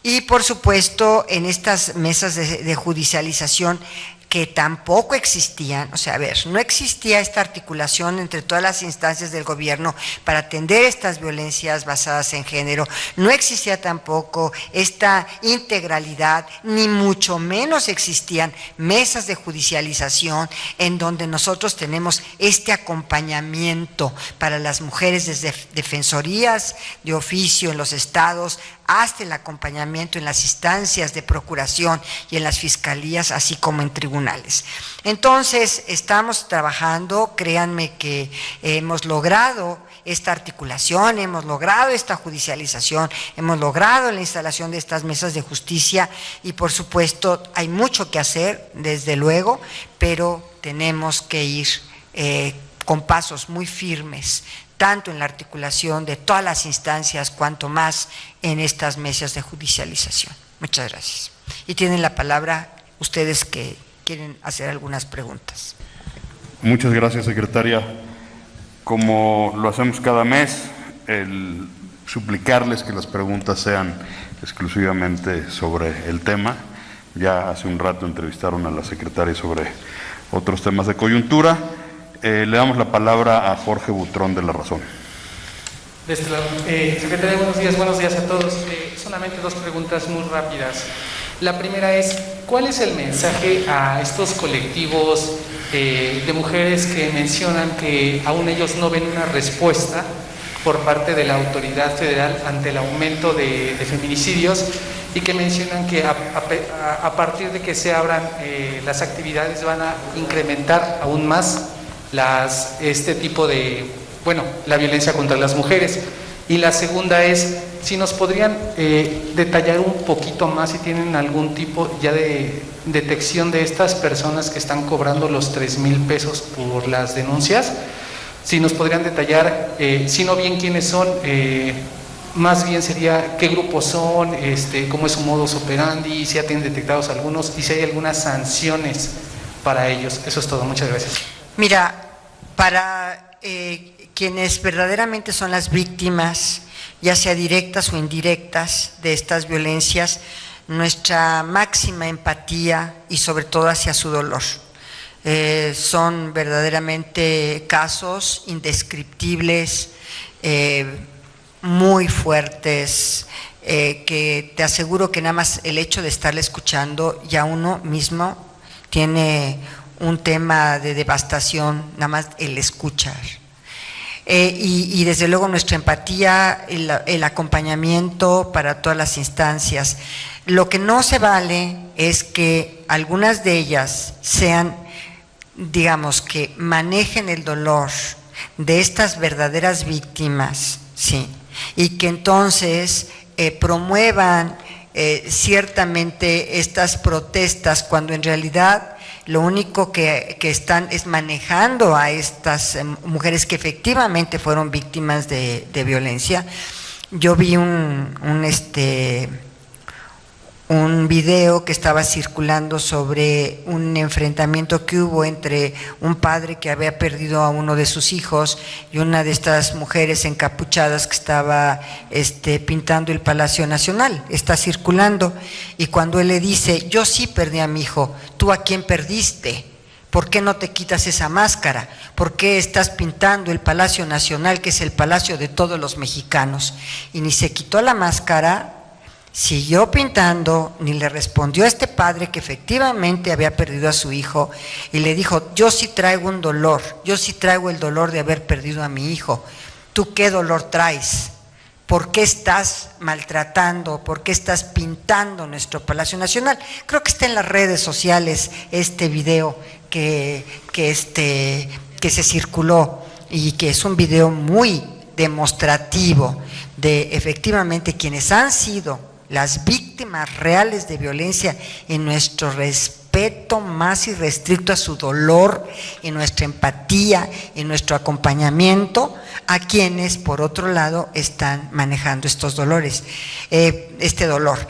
Y por supuesto, en estas mesas de judicialización, que tampoco existían, o sea, a ver, no existía esta articulación entre todas las instancias del gobierno para atender estas violencias basadas en género, no existía tampoco esta integralidad, ni mucho menos existían mesas de judicialización en donde nosotros tenemos este acompañamiento para las mujeres desde defensorías de oficio en los estados, hasta el acompañamiento en las instancias de procuración y en las fiscalías, así como en tribunales. Entonces, estamos trabajando, créanme que hemos logrado esta articulación, hemos logrado esta judicialización, hemos logrado la instalación de estas mesas de justicia, y por supuesto hay mucho que hacer, desde luego, pero tenemos que ir con pasos muy firmes, tanto en la articulación de todas las instancias, cuanto más en estas mesas de judicialización. Muchas gracias. Y tienen la palabra ustedes que quieren hacer algunas preguntas. Muchas gracias, secretaria. Como lo hacemos cada mes, el suplicarles que las preguntas sean exclusivamente sobre el tema. Ya hace un rato entrevistaron a la secretaria sobre otros temas de coyuntura. Le damos la palabra a Jorge Butrón de La Razón. Secretaria, buenos días a todos. Solamente dos preguntas muy rápidas. La primera es, ¿cuál es el mensaje a estos colectivos de mujeres que mencionan que aún ellos no ven una respuesta por parte de la autoridad federal ante el aumento de feminicidios, y que mencionan que a partir de que se abran las actividades van a incrementar aún más este tipo de, la violencia contra las mujeres? Y la segunda es, si nos podrían detallar un poquito más si tienen algún tipo ya de detección de estas personas que están cobrando los 3,000 pesos por las denuncias, Si nos podrían detallar, si no bien quiénes son, más bien sería qué grupos son, cómo es su modus operandi, si ya tienen detectados algunos y si hay algunas sanciones para ellos. Eso es todo, muchas gracias. Mira, para quienes verdaderamente son las víctimas, ya sea directas o indirectas de estas violencias, nuestra máxima empatía y sobre todo hacia su dolor. Son verdaderamente casos indescriptibles, muy fuertes, que te aseguro que nada más el hecho de estarle escuchando ya uno mismo tiene un tema de devastación, nada más el escuchar. Y desde luego nuestra empatía, el acompañamiento para todas las instancias. Lo que no se vale es que algunas de ellas sean, digamos, que manejen el dolor de estas verdaderas víctimas, sí, y que entonces promuevan ciertamente estas protestas cuando en realidad lo único que están es manejando a estas mujeres que efectivamente fueron víctimas de violencia. Yo vi un video que estaba circulando sobre un enfrentamiento que hubo entre un padre que había perdido a uno de sus hijos y una de estas mujeres encapuchadas que estaba pintando el Palacio Nacional. Está circulando, y cuando él le dice: yo sí perdí a mi hijo, ¿tú a quién perdiste? ¿Por qué no te quitas esa máscara? ¿Por qué estás pintando el Palacio Nacional, que es el palacio de todos los mexicanos? Y ni se quitó la máscara, siguió pintando, ni le respondió a este padre que efectivamente había perdido a su hijo, y le dijo: yo sí traigo un dolor, yo sí traigo el dolor de haber perdido a mi hijo. ¿Tú qué dolor traes? ¿Por qué estás maltratando? ¿Por qué estás pintando nuestro Palacio Nacional? Creo que está en las redes sociales este video que se circuló, y que es un video muy demostrativo de efectivamente quienes han sido las víctimas reales de violencia, en nuestro respeto más irrestricto a su dolor, en nuestra empatía, en nuestro acompañamiento a quienes por otro lado están manejando estos dolores, este dolor.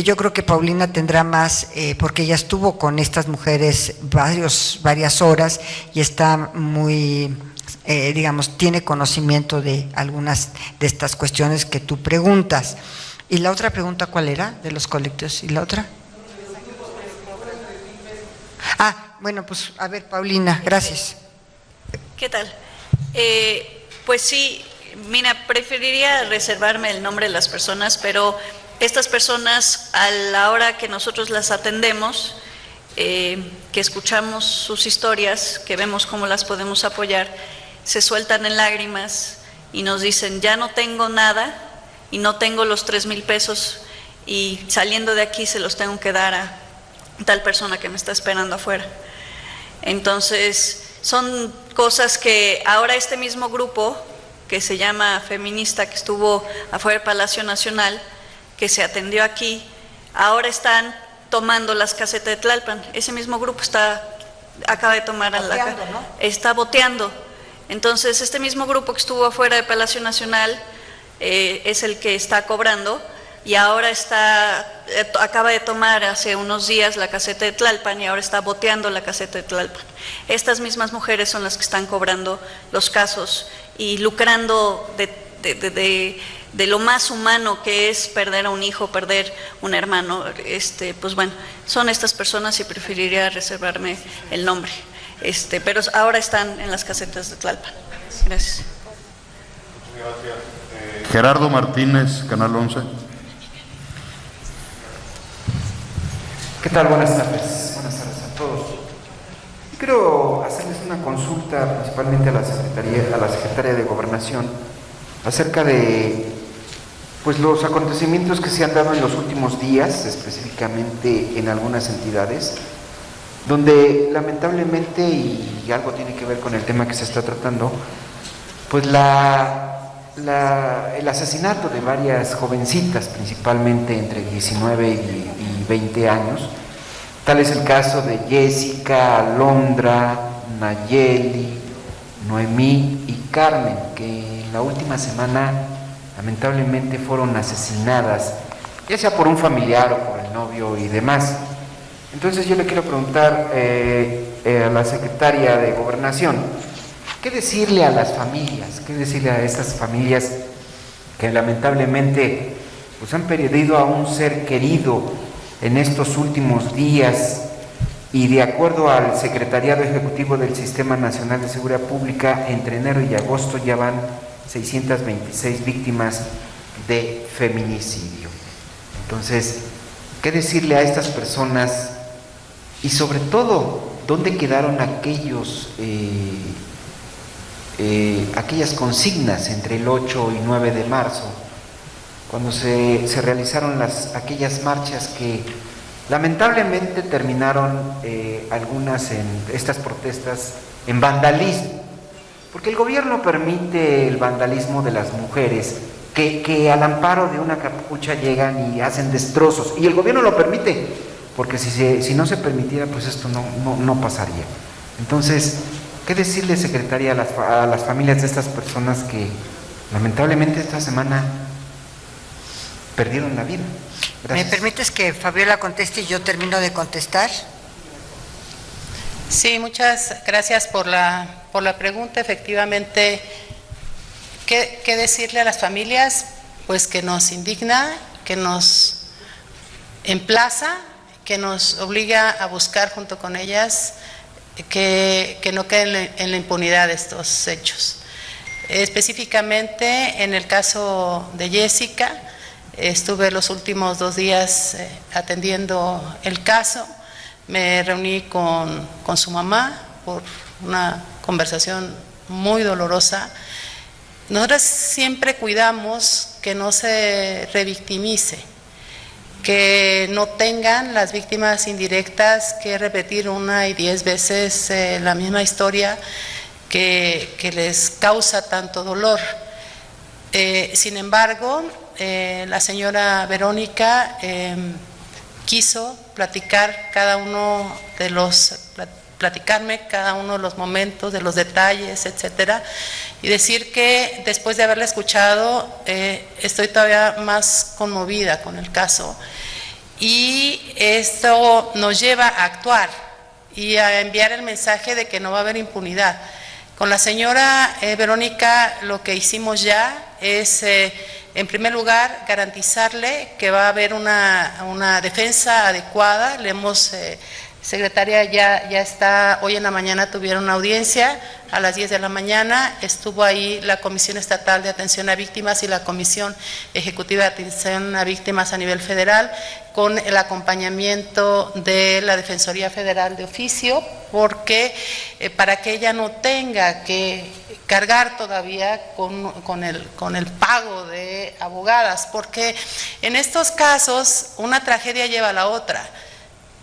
Yo creo que Paulina tendrá más, porque ella estuvo con estas mujeres varias horas y está muy digamos, tiene conocimiento de algunas de estas cuestiones que tú preguntas. ¿Y la otra pregunta cuál era? De los colectivos. ¿Y la otra? Bueno, pues a ver, Paulina, gracias. ¿Qué tal? Pues sí, mira, preferiría reservarme el nombre de las personas, pero estas personas, a la hora que nosotros las atendemos, que escuchamos sus historias, que vemos cómo las podemos apoyar, se sueltan en lágrimas y nos dicen: ya no tengo nada y no tengo los 3,000 pesos, y saliendo de aquí se los tengo que dar a tal persona que me está esperando afuera. Entonces son cosas que ahora este mismo grupo que se llama Feminista, que estuvo afuera del Palacio Nacional, que se atendió aquí, ahora están tomando las casetas de Tlalpan. Ese mismo grupo acaba de tomar boteando, ¿no? Está boteando. Entonces este mismo grupo que estuvo afuera del Palacio Nacional es el que está cobrando, y ahora acaba de tomar hace unos días la caseta de Tlalpan y ahora está boteando la caseta de Tlalpan. Estas mismas mujeres son las que están cobrando los casos y lucrando de lo más humano que es perder a un hijo, perder un hermano. Pues bueno, son estas personas y preferiría reservarme el nombre. Pero ahora están en las casetas de Tlalpan. Gracias. Muchas gracias. Gerardo Martínez, Canal 11. ¿Qué tal? Buenas tardes. Buenas tardes a todos. Quiero hacerles una consulta principalmente a la Secretaría de Gobernación acerca de los acontecimientos que se han dado en los últimos días, específicamente en algunas entidades, donde lamentablemente, y algo tiene que ver con el tema que se está tratando, pues el asesinato de varias jovencitas, principalmente entre 19 y 20 años. Tal es el caso de Jessica, Alondra, Nayeli, Noemí y Carmen, que en la última semana lamentablemente fueron asesinadas, ya sea por un familiar o por el novio y demás. Entonces yo le quiero preguntar a la secretaria de Gobernación, ¿qué decirle a las familias? ¿Qué decirle a estas familias que lamentablemente pues, han perdido a un ser querido en estos últimos días? Y de acuerdo al Secretariado Ejecutivo del Sistema Nacional de Seguridad Pública, entre enero y agosto ya van 626 víctimas de feminicidio. Entonces, ¿qué decirle a estas personas? Y sobre todo, ¿dónde quedaron aquellas consignas entre el 8 y 9 de marzo, cuando se realizaron aquellas marchas que lamentablemente terminaron estas protestas en vandalismo? Porque el gobierno permite el vandalismo de las mujeres que al amparo de una capucha llegan y hacen destrozos, y el gobierno lo permite, porque si no se permitiera, pues esto no pasaría. Entonces, ¿qué decirle, secretaria, a las familias de estas personas que lamentablemente esta semana perdieron la vida? Gracias. ¿Me permites que Fabiola conteste y yo termino de contestar? Sí, muchas gracias por la pregunta. Efectivamente, ¿qué decirle a las familias? Pues que nos indigna, que nos emplaza, que nos obliga a buscar junto con ellas que no queden en la impunidad de estos hechos. Específicamente en el caso de Jessica, estuve los últimos 2 días atendiendo el caso. Me reuní con su mamá por una conversación muy dolorosa. Nosotras siempre cuidamos que no se revictimice, que no tengan las víctimas indirectas que repetir 1 y 10 veces la misma historia que les causa tanto dolor. Sin embargo, la señora Verónica quiso platicarme cada uno de los momentos, de los detalles, etcétera, y decir que después de haberla escuchado estoy todavía más conmovida con el caso, y esto nos lleva a actuar y a enviar el mensaje de que no va a haber impunidad. Con la señora Verónica lo que hicimos ya es, en primer lugar, garantizarle que va a haber una defensa adecuada. Le hemos, secretaria, ya está, hoy en la mañana tuvieron una audiencia a las 10 de la mañana, estuvo ahí la Comisión Estatal de Atención a Víctimas y la Comisión Ejecutiva de Atención a Víctimas a nivel federal, con el acompañamiento de la Defensoría Federal de Oficio, porque para que ella no tenga que cargar todavía con el pago de abogadas, porque en estos casos una tragedia lleva a la otra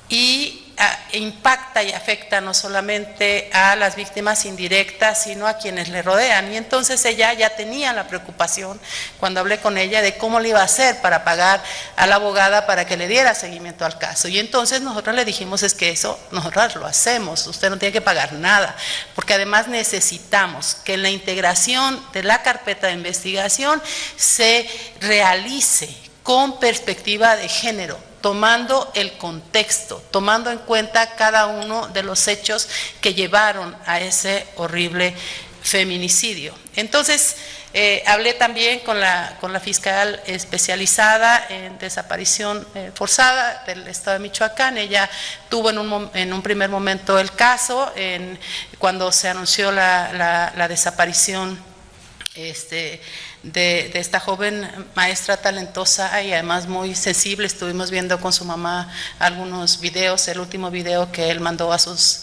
y impacta y afecta no solamente a las víctimas indirectas, sino a quienes le rodean. Y entonces ella ya tenía la preocupación, cuando hablé con ella, de cómo le iba a hacer para pagar a la abogada para que le diera seguimiento al caso. Y entonces nosotros le dijimos, es que eso nosotros lo hacemos, usted no tiene que pagar nada, porque además necesitamos que la integración de la carpeta de investigación se realice con perspectiva de género, tomando el contexto, tomando en cuenta cada uno de los hechos que llevaron a ese horrible feminicidio. Entonces, hablé también con la fiscal especializada en desaparición forzada del estado de Michoacán. Ella tuvo en un primer momento el caso, cuando se anunció la desaparición de esta joven maestra talentosa y además muy sensible. Estuvimos viendo con su mamá algunos videos, el último video que él mandó a sus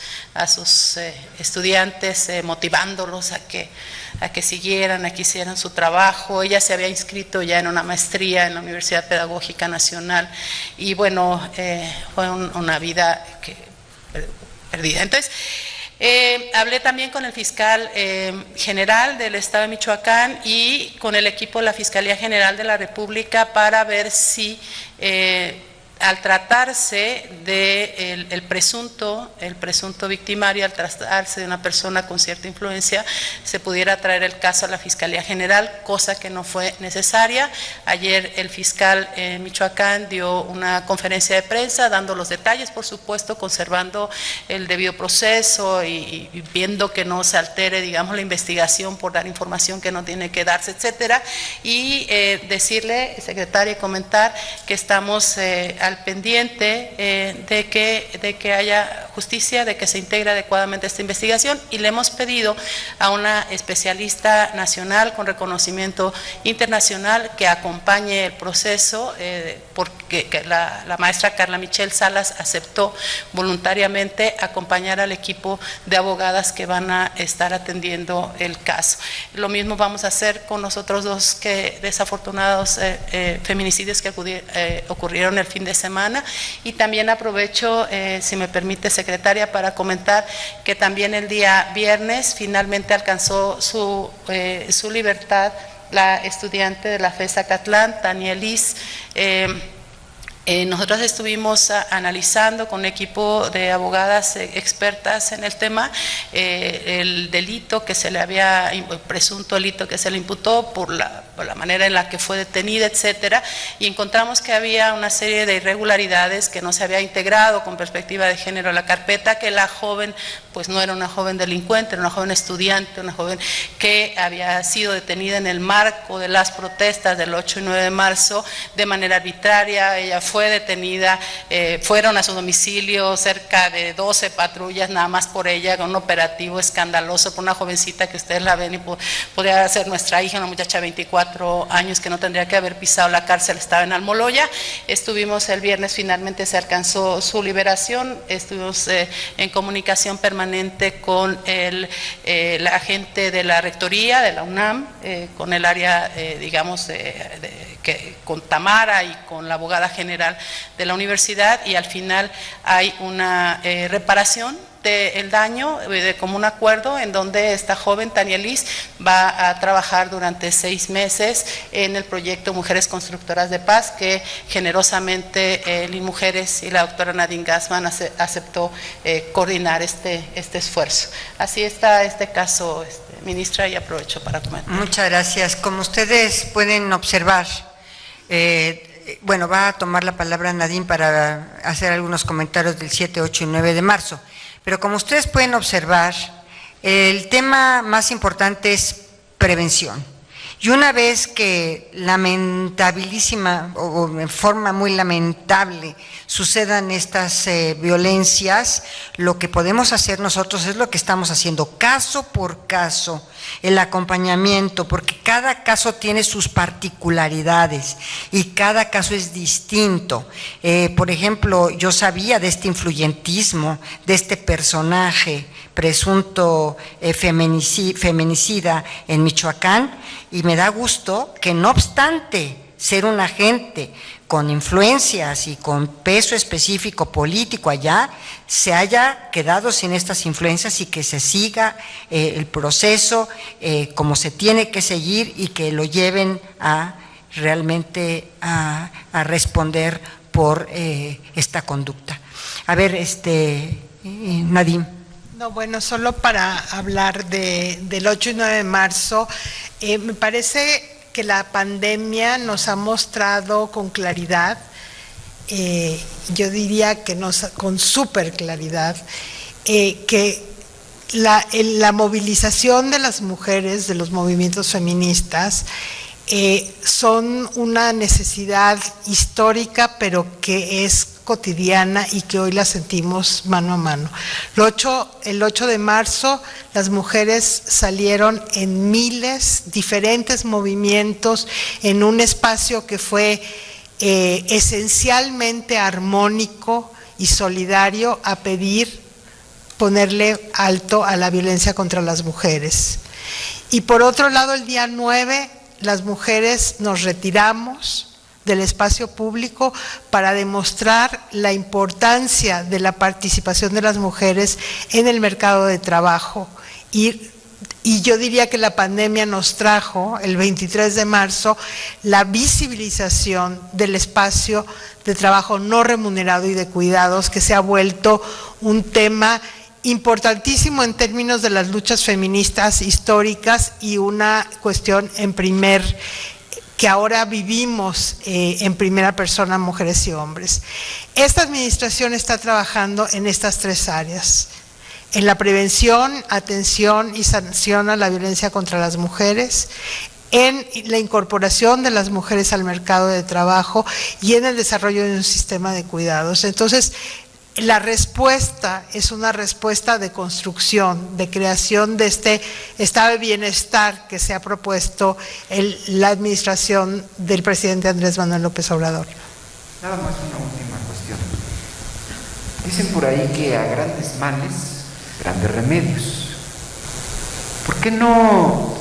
estudiantes, motivándolos a que siguieran, a que hicieran su trabajo. Ella se había inscrito ya en una maestría en la Universidad Pedagógica Nacional y bueno, fue una vida perdida. Entonces, hablé también con el fiscal general del estado de Michoacán y con el equipo de la Fiscalía General de la República para ver si al tratarse de el presunto victimario, al tratarse de una persona con cierta influencia, se pudiera traer el caso a la Fiscalía General, cosa que no fue necesaria. Ayer el fiscal en Michoacán dio una conferencia de prensa dando los detalles, por supuesto, conservando el debido proceso y viendo que no se altere, digamos, la investigación por dar información que no tiene que darse, etcétera. Y decirle, secretaria, y comentar que estamos al pendiente de que haya justicia, de que se integre adecuadamente esta investigación, y le hemos pedido a una especialista nacional con reconocimiento internacional que acompañe el proceso, porque la maestra Carla Michelle Salas aceptó voluntariamente acompañar al equipo de abogadas que van a estar atendiendo el caso. Lo mismo vamos a hacer con los otros dos desafortunados feminicidios que ocurrieron el fin de semana. Y también aprovecho, si me permite, secretaria, para comentar que también el día viernes finalmente alcanzó su libertad la estudiante de la FES Acatlán, Tania Liz. Nosotros estuvimos analizando con un equipo de abogadas expertas en el tema el delito que se le había, el presunto delito que se le imputó por la manera en la que fue detenida, etcétera, y encontramos que había una serie de irregularidades, que no se había integrado con perspectiva de género a la carpeta, que la joven pues no era una joven delincuente, era una joven estudiante, una joven que había sido detenida en el marco de las protestas del 8 y 9 de marzo de manera arbitraria. Ella fue detenida, fueron a su domicilio cerca de 12 patrullas nada más por ella, con un operativo escandaloso por una jovencita que ustedes la ven y podría ser nuestra hija, una muchacha de 24 años que no tendría que haber pisado la cárcel, estaba en Almoloya. Estuvimos el viernes, finalmente se alcanzó su liberación, estuvimos en comunicación permanente con la agente de la rectoría de la UNAM, con el área, digamos, con Tamara y con la abogada general de la universidad, y al final hay una reparación del daño de común acuerdo, en donde esta joven, Tania Liz, va a trabajar durante 6 meses en el proyecto Mujeres Constructoras de Paz, que generosamente Mujeres y la doctora Nadine Gassman aceptó coordinar este esfuerzo. Así está este caso, ministra, y aprovecho para comentar. Muchas gracias. Como ustedes pueden observar, bueno, va a tomar la palabra Nadine para hacer algunos comentarios del 7, 8 y 9 de marzo. Pero como ustedes pueden observar, el tema más importante es prevención. Y una vez que lamentabilísima o en forma muy lamentable sucedan estas violencias, lo que podemos hacer nosotros es lo que estamos haciendo, caso por caso, el acompañamiento, porque cada caso tiene sus particularidades y cada caso es distinto. Por ejemplo, yo sabía de este influyentismo, de este personaje presunto feminicida en Michoacán, y me da gusto que, no obstante ser un agente con influencias y con peso específico político allá, se haya quedado sin estas influencias y que se siga el proceso como se tiene que seguir, y que lo lleven a realmente a responder por esta conducta. A ver, Nadine. No, bueno, solo para hablar del 8 y 9 de marzo, me parece que la pandemia nos ha mostrado con claridad, yo diría que con súper claridad, que la movilización de las mujeres, de los movimientos feministas, son una necesidad histórica, pero que es cotidiana y que hoy la sentimos mano a mano. El 8 de marzo las mujeres salieron en miles, diferentes movimientos, en un espacio que fue esencialmente armónico y solidario, a pedir ponerle alto a la violencia contra las mujeres. Y por otro lado, el día 9, las mujeres nos retiramos del espacio público para demostrar la importancia de la participación de las mujeres en el mercado de trabajo y y yo diría que la pandemia nos trajo, el 23 de marzo, la visibilización del espacio de trabajo no remunerado y de cuidados, que se ha vuelto un tema importantísimo en términos de las luchas feministas históricas y una cuestión que ahora vivimos en primera persona, mujeres y hombres. Esta administración está trabajando en estas tres áreas: en la prevención, atención y sanción a la violencia contra las mujeres, en la incorporación de las mujeres al mercado de trabajo y en el desarrollo de un sistema de cuidados. Entonces, la respuesta es una respuesta de construcción, de creación de este estado de bienestar que se ha propuesto la administración del presidente Andrés Manuel López Obrador. Nada más una última cuestión. Dicen por ahí que a grandes males, grandes remedios. ¿Por qué no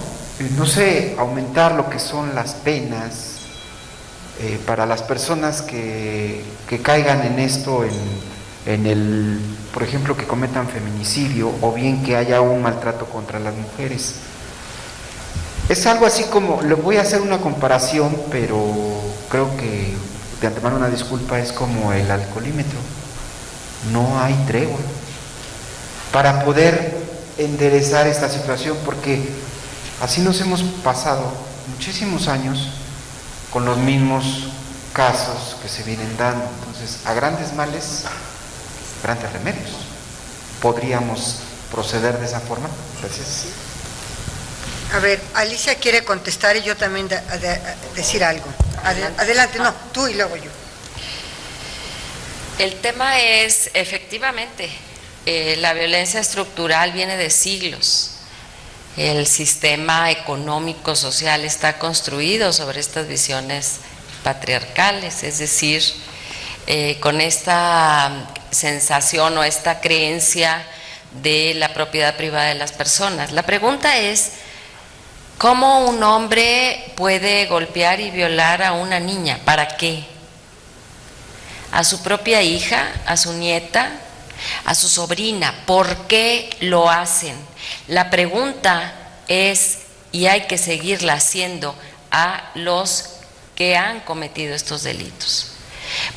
sé, aumentar lo que son las penas para las personas que caigan en esto, por ejemplo, que cometan feminicidio o bien que haya un maltrato contra las mujeres? Es algo así como, le voy a hacer una comparación, pero creo que de antemano una disculpa, es como el alcoholímetro. No hay tregua para poder enderezar esta situación, porque así nos hemos pasado muchísimos años con los mismos casos que se vienen dando. Entonces, a grandes males, grandes remedios. ¿Podríamos proceder de esa forma? Gracias. A ver, Alicia quiere contestar y yo también decir algo. Adelante, no, tú y luego yo. El tema es, efectivamente, la violencia estructural viene de siglos. El sistema económico, social está construido sobre estas visiones patriarcales, es decir, con esta sensación o esta creencia de la propiedad privada de las personas. La pregunta es, ¿cómo un hombre puede golpear y violar a una niña? ¿Para qué? ¿A su propia hija? ¿A su nieta? ¿A su sobrina? ¿Por qué lo hacen? La pregunta es, y hay que seguirla haciendo, a los que han cometido estos delitos.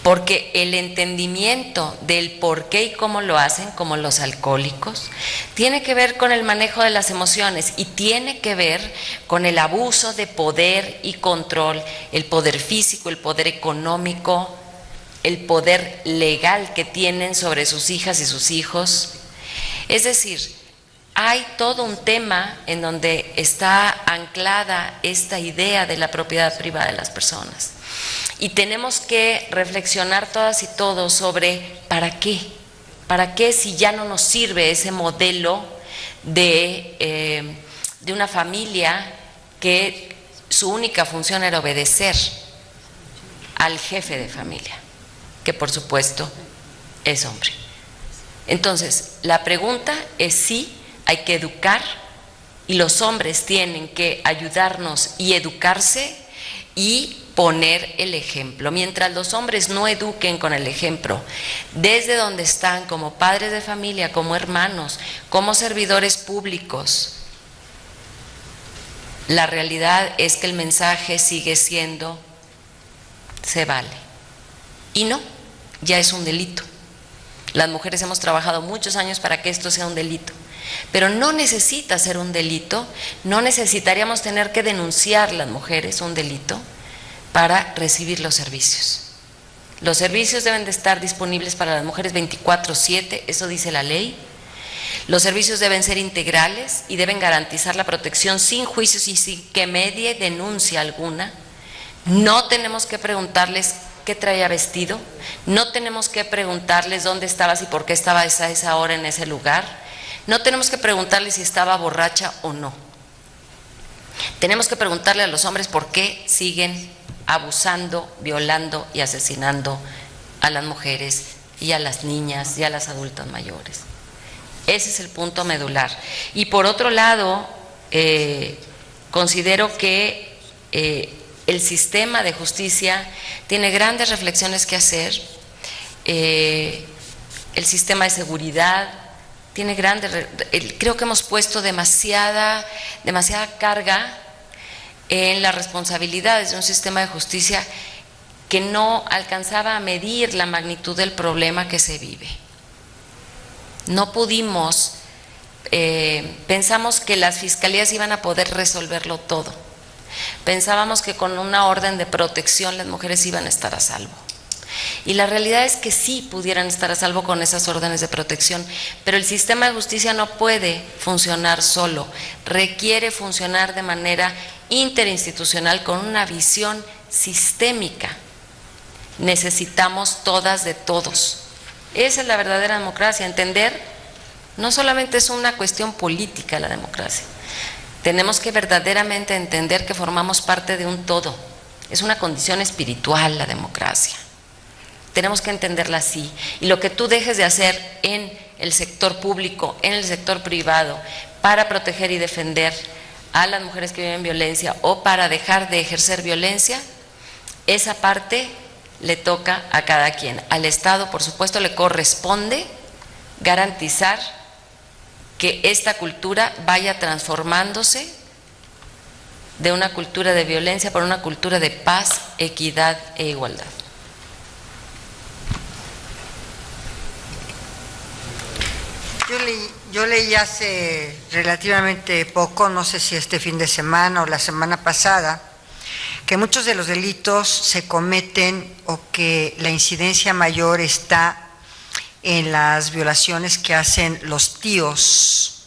Porque el entendimiento del por qué y cómo lo hacen, como los alcohólicos, tiene que ver con el manejo de las emociones y tiene que ver con el abuso de poder y control, el poder físico, el poder económico, el poder legal que tienen sobre sus hijas y sus hijos. Es decir, hay todo un tema en donde está anclada esta idea de la propiedad privada de las personas. Y tenemos que reflexionar todas y todos sobre ¿para qué si ya no nos sirve ese modelo de una familia que su única función era obedecer al jefe de familia, que por supuesto es hombre? Entonces, la pregunta es si hay que educar y los hombres tienen que ayudarnos y educarse y poner el ejemplo. Mientras los hombres no eduquen con el ejemplo, desde donde están, como padres de familia, como hermanos, como servidores públicos, la realidad es que el mensaje sigue siendo, se vale. Y no, ya es un delito. Las mujeres hemos trabajado muchos años para que esto sea un delito, pero no necesita ser un delito, no necesitaríamos tener que denunciar las mujeres un delito para recibir los servicios. Los servicios deben de estar disponibles para las mujeres 24/7, eso dice la ley. Los servicios deben ser integrales y deben garantizar la protección sin juicios y sin que medie denuncia alguna. No tenemos que preguntarles qué traía vestido, no tenemos que preguntarles dónde estabas y por qué estabas a esa hora en ese lugar, no tenemos que preguntarles si estaba borracha o no. Tenemos que preguntarle a los hombres por qué siguen abusando, violando y asesinando a las mujeres y a las niñas y a las adultas mayores. Ese es el punto medular. Y por otro lado, considero que el sistema de justicia tiene grandes reflexiones que hacer. El sistema de seguridad tiene creo que hemos puesto demasiada carga en las responsabilidades de un sistema de justicia que no alcanzaba a medir la magnitud del problema que se vive. No pudimos, pensamos que las fiscalías iban a poder resolverlo todo. Pensábamos que con una orden de protección las mujeres iban a estar a salvo. Y la realidad es que sí pudieran estar a salvo con esas órdenes de protección, pero el sistema de justicia no puede funcionar solo, requiere funcionar de manera interinstitucional con una visión sistémica. Necesitamos todas de todos. Esa es la verdadera democracia, entender, no solamente es una cuestión política la democracia, tenemos que verdaderamente entender que formamos parte de un todo, es una condición espiritual la democracia. Tenemos que entenderla así, y lo que tú dejes de hacer en el sector público, en el sector privado, para proteger y defender a las mujeres que viven violencia o para dejar de ejercer violencia, esa parte le toca a cada quien. Al Estado, por supuesto, le corresponde garantizar que esta cultura vaya transformándose de una cultura de violencia por una cultura de paz, equidad e igualdad. Yo leí hace relativamente poco, no sé si este fin de semana o la semana pasada, que muchos de los delitos se cometen o que la incidencia mayor está en las violaciones que hacen los tíos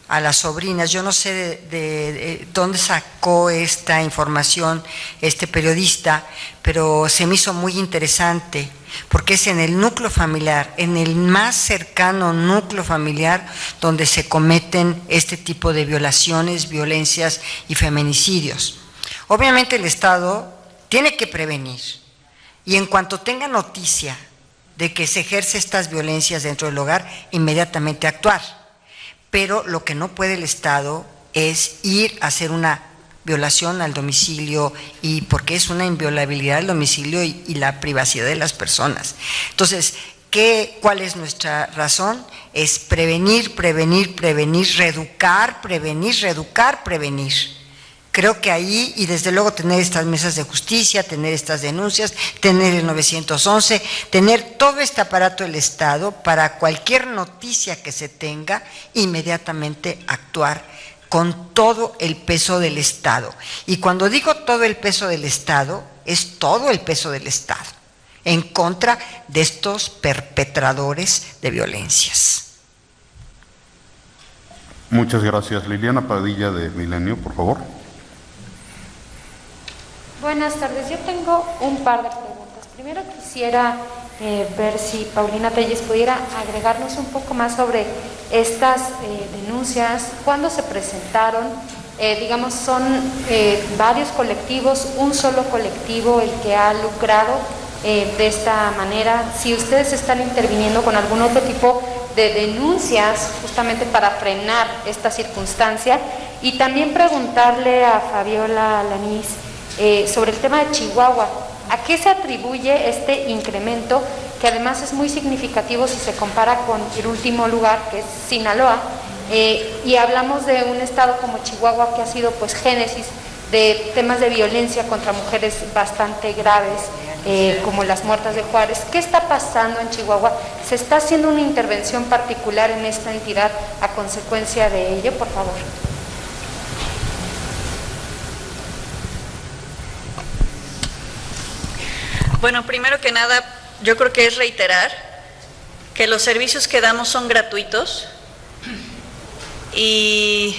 a las sobrinas. Yo no sé de dónde sacó esta información este periodista, pero se me hizo muy interesante, porque es en el núcleo familiar, en el más cercano núcleo familiar, donde se cometen este tipo de violaciones, violencias y feminicidios. Obviamente el Estado tiene que prevenir, y en cuanto tenga noticia de que se ejerce estas violencias dentro del hogar, inmediatamente actuar. Pero lo que no puede el Estado es ir a hacer una violación al domicilio, y porque es una inviolabilidad del domicilio y la privacidad de las personas. Entonces, ¿cuál es nuestra razón? Es prevenir, prevenir, prevenir, reeducar, prevenir, reeducar, prevenir. Creo que ahí, y desde luego tener estas mesas de justicia, tener estas denuncias, tener el 911, tener todo este aparato del Estado para cualquier noticia que se tenga, inmediatamente actuar con todo el peso del Estado. Y cuando digo todo el peso del Estado, es todo el peso del Estado en contra de estos perpetradores de violencias. Muchas gracias. Liliana Padilla, de Milenio, por favor. Buenas tardes, yo tengo un par de preguntas. Primero quisiera ver si Paulina Telles pudiera agregarnos un poco más sobre estas denuncias, cuándo se presentaron, digamos son varios colectivos, un solo colectivo el que ha lucrado de esta manera, si ustedes están interviniendo con algún otro tipo de denuncias justamente para frenar esta circunstancia, y también preguntarle a Fabiola Alanís sobre el tema de Chihuahua, ¿a qué se atribuye este incremento que además es muy significativo si se compara con el último lugar que es Sinaloa? Y hablamos de un estado como Chihuahua que ha sido pues génesis de temas de violencia contra mujeres bastante graves, como las muertas de Juárez. ¿Qué está pasando en Chihuahua? ¿Se está haciendo una intervención particular en esta entidad a consecuencia de ello? Por favor. Bueno, primero que nada, yo creo que es reiterar que los servicios que damos son gratuitos y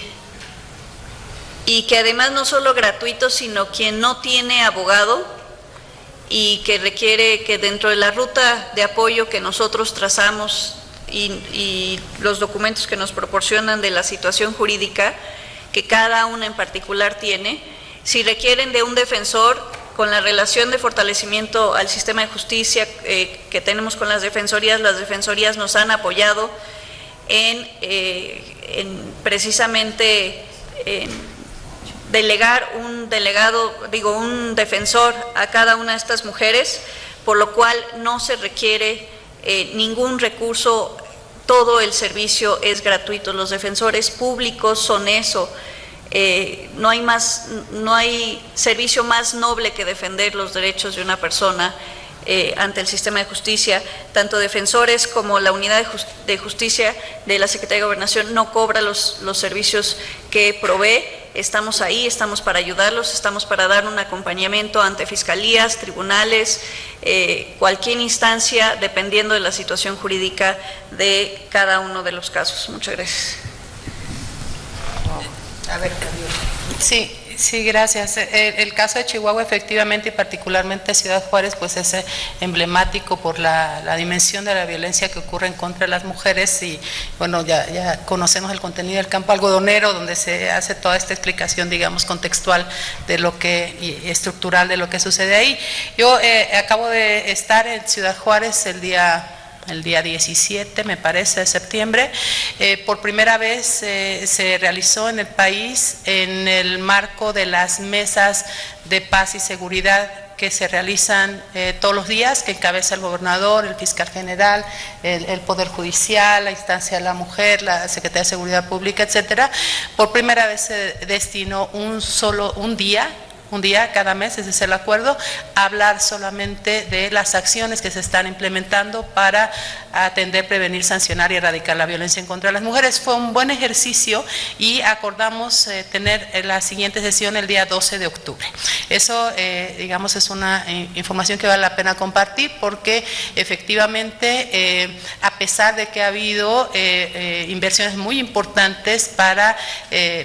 que además no solo gratuitos, sino quien no tiene abogado y que requiere que dentro de la ruta de apoyo que nosotros trazamos y los documentos que nos proporcionan de la situación jurídica que cada una en particular tiene, si requieren de un defensor, con la relación de fortalecimiento al sistema de justicia que tenemos con las defensorías nos han apoyado en precisamente delegar un defensor a cada una de estas mujeres, por lo cual no se requiere ningún recurso todo el servicio es gratuito. Los defensores públicos son eso. No hay servicio más noble que defender los derechos de una persona ante el sistema de justicia. Tanto defensores como la unidad de justicia de la Secretaría de Gobernación no cobra los servicios que provee. Estamos ahí, estamos para ayudarlos, estamos para dar un acompañamiento ante fiscalías, tribunales, cualquier instancia, dependiendo de la situación jurídica de cada uno de los casos. Muchas gracias. A ver, Sí, gracias. El caso de Chihuahua efectivamente y particularmente Ciudad Juárez pues es emblemático por la dimensión de la violencia que ocurre en contra de las mujeres y bueno, ya conocemos el contenido del campo algodonero donde se hace toda esta explicación, digamos, contextual de lo que y estructural de lo que sucede ahí. Yo acabo de estar en Ciudad Juárez el día 17, me parece, de septiembre. Por primera vez se realizó en el país en el marco de las mesas de paz y seguridad que se realizan todos los días, que encabeza el gobernador, el fiscal general, el Poder Judicial, la instancia de la mujer, la Secretaría de Seguridad Pública, etcétera. Por primera vez se destinó un día cada mes, ese es el acuerdo, hablar solamente de las acciones que se están implementando para atender, prevenir, sancionar y erradicar la violencia en contra de las mujeres. Fue un buen ejercicio y acordamos tener la siguiente sesión el día 12 de octubre. Eso, digamos, es una información que vale la pena compartir porque efectivamente, a pesar de que ha habido inversiones muy importantes para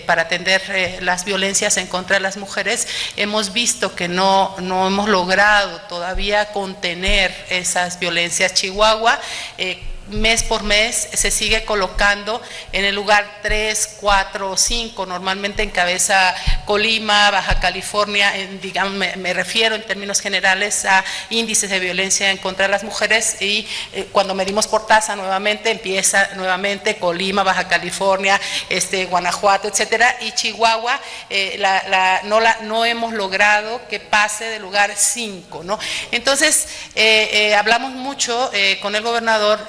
atender las violencias en contra de las mujeres, hemos visto que no hemos logrado todavía contener esas violencias. Chihuahua, mes por mes se sigue colocando en el lugar 3, 4 o 5, normalmente encabeza Colima, Baja California, digamos, me refiero en términos generales a índices de violencia en contra de las mujeres y cuando medimos por tasa nuevamente empieza nuevamente Colima, Baja California, Guanajuato, etcétera, y Chihuahua no hemos logrado que pase del lugar 5, ¿no? Entonces hablamos mucho con el gobernador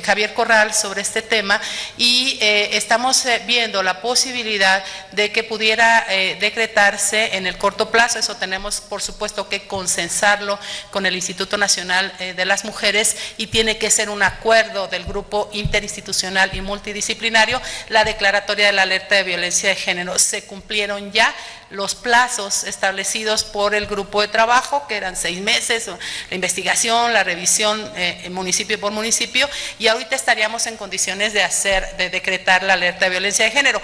Javier Corral sobre este tema y estamos viendo la posibilidad de que pudiera decretarse en el corto plazo. Eso tenemos por supuesto que consensarlo con el Instituto Nacional de las Mujeres y tiene que ser un acuerdo del grupo interinstitucional y multidisciplinario. La declaratoria de la alerta de violencia de género, se cumplieron ya los plazos establecidos por el grupo de trabajo, que eran 6 meses, la investigación, la revisión municipio por municipio, y ahorita estaríamos en condiciones de decretar la alerta de violencia de género.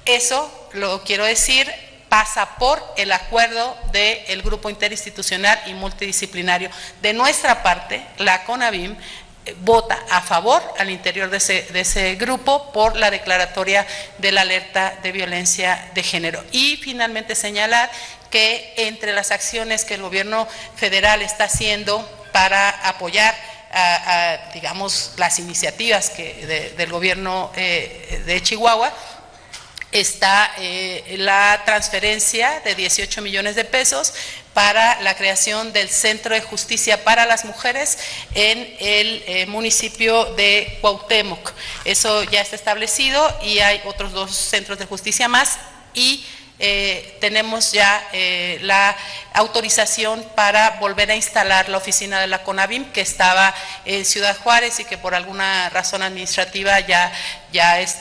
Eso, lo quiero decir, pasa por el acuerdo del grupo interinstitucional y multidisciplinario. De nuestra parte, la CONAVIM vota a favor al interior de ese grupo por la declaratoria de la alerta de violencia de género. Y finalmente señalar que entre las acciones que el gobierno federal está haciendo para apoyar digamos, las iniciativas del gobierno de Chihuahua, está la transferencia de 18 millones de pesos para la creación del Centro de Justicia para las Mujeres en el municipio de Cuauhtémoc. Eso ya está establecido y hay otros 2 centros de justicia más y tenemos ya la autorización para volver a instalar la oficina de la CONAVIM que estaba en Ciudad Juárez y que por alguna razón administrativa ya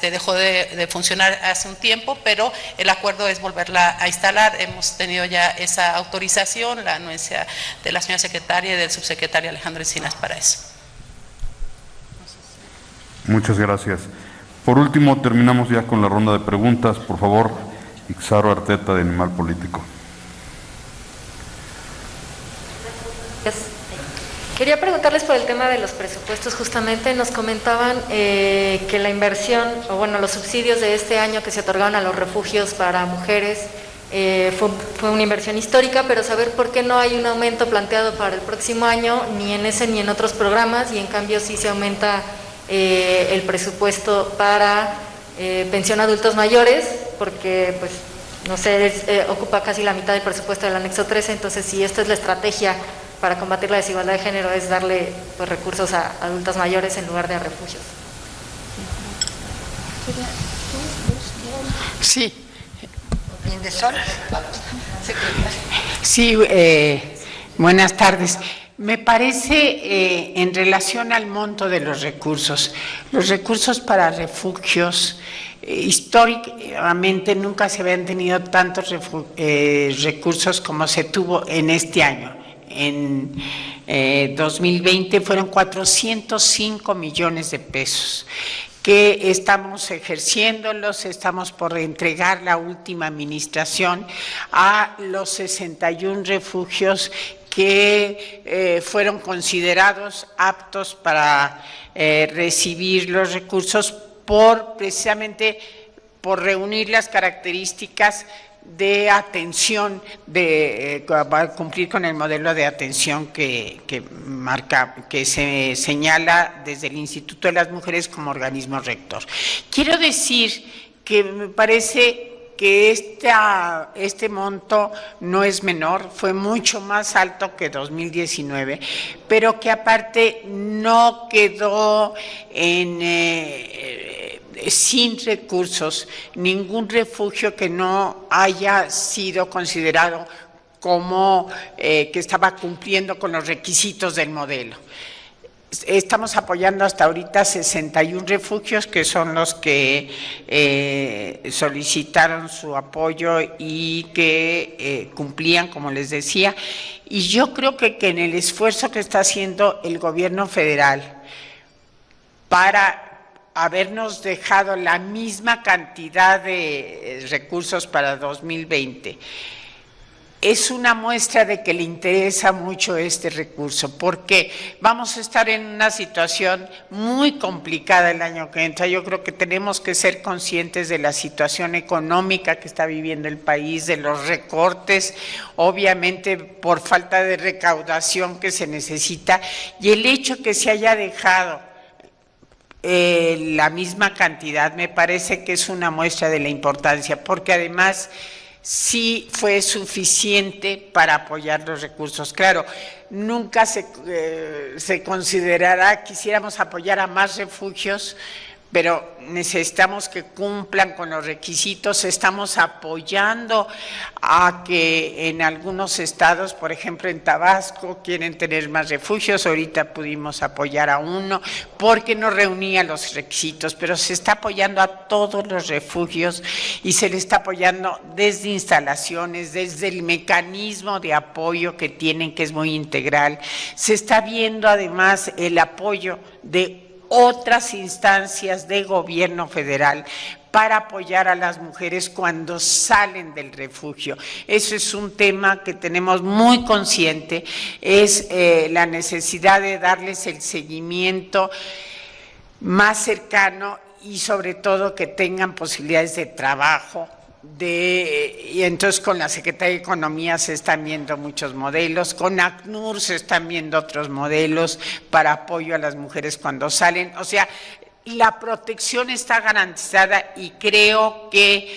dejó de funcionar hace un tiempo, pero el acuerdo es volverla a instalar. Hemos tenido ya esa autorización, la anuencia de la señora secretaria y del subsecretario Alejandro Encinas para eso. Muchas gracias. Por último, terminamos ya con la ronda de preguntas. Por favor, Ixaro Arteta, de Animal Político. Quería preguntarles por el tema de los presupuestos. Justamente nos comentaban que la inversión, o bueno, los subsidios de este año que se otorgaron a los refugios para mujeres fue una inversión histórica, pero saber por qué no hay un aumento planteado para el próximo año, ni en ese ni en otros programas, y en cambio sí se aumenta el presupuesto para pensión a adultos mayores, porque pues no sé, ocupa casi la mitad del presupuesto del anexo 13, entonces si esta es la estrategia para combatir la desigualdad de género, es darle pues recursos a adultos mayores en lugar de a refugios. Sí. Lindesol. Sí, buenas tardes. Me parece, en relación al monto de los recursos para refugios, históricamente nunca se habían tenido tantos recursos como se tuvo en este año. En 2020 fueron 405 millones de pesos. Que estamos ejerciéndolos, estamos por entregar la última administración a los 61 refugios que fueron considerados aptos para recibir los recursos precisamente por reunir las características de atención, para cumplir con el modelo de atención que se señala desde el Instituto de las Mujeres como organismo rector. Quiero decir que me parece que este monto no es menor, fue mucho más alto que 2019, pero que aparte no quedó sin recursos, ningún refugio que no haya sido considerado como que estaba cumpliendo con los requisitos del modelo. Estamos apoyando hasta ahorita 61 refugios, que son los que solicitaron su apoyo y que cumplían, como les decía. Y yo creo que en el esfuerzo que está haciendo el gobierno federal para habernos dejado la misma cantidad de recursos para 2020, es una muestra de que le interesa mucho este recurso, porque vamos a estar en una situación muy complicada el año que entra. Yo creo que tenemos que ser conscientes de la situación económica que está viviendo el país, de los recortes, obviamente por falta de recaudación que se necesita, y el hecho que se haya dejado la misma cantidad me parece que es una muestra de la importancia, porque además sí fue suficiente para apoyar los recursos. Claro, nunca se considerará, quisiéramos apoyar a más refugios, pero necesitamos que cumplan con los requisitos. Estamos apoyando a que en algunos estados, por ejemplo en Tabasco, quieren tener más refugios. Ahorita pudimos apoyar a uno porque no reunía los requisitos, pero se está apoyando a todos los refugios y se le está apoyando desde instalaciones, desde el mecanismo de apoyo que tienen, que es muy integral. Se está viendo además el apoyo de otras instancias de gobierno federal para apoyar a las mujeres cuando salen del refugio. Eso es un tema que tenemos muy consciente, es la necesidad de darles el seguimiento más cercano y sobre todo que tengan posibilidades de trabajo. Y entonces con la Secretaría de Economía se están viendo muchos modelos, con ACNUR se están viendo otros modelos para apoyo a las mujeres cuando salen. O sea, la protección está garantizada y creo que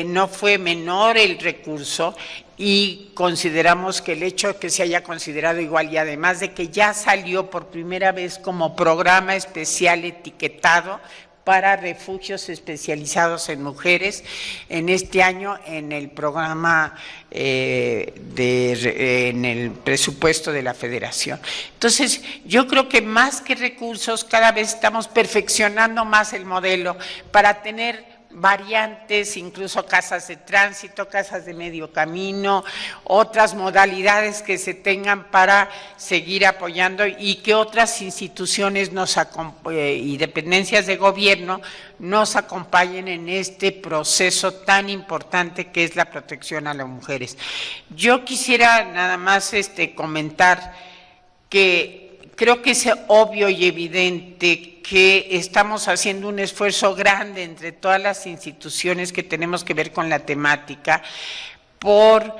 no fue menor el recurso, y consideramos que el hecho de que se haya considerado igual, y además de que ya salió por primera vez como programa especial etiquetado para refugios especializados en mujeres en este año en el programa, en el presupuesto de la Federación. Entonces, yo creo que más que recursos, cada vez estamos perfeccionando más el modelo para tener variantes, incluso casas de tránsito, casas de medio camino, otras modalidades que se tengan para seguir apoyando, y que otras instituciones y dependencias de gobierno nos acompañen en este proceso tan importante que es la protección a las mujeres. Yo quisiera nada más comentar que creo que es obvio y evidente que estamos haciendo un esfuerzo grande entre todas las instituciones que tenemos que ver con la temática, por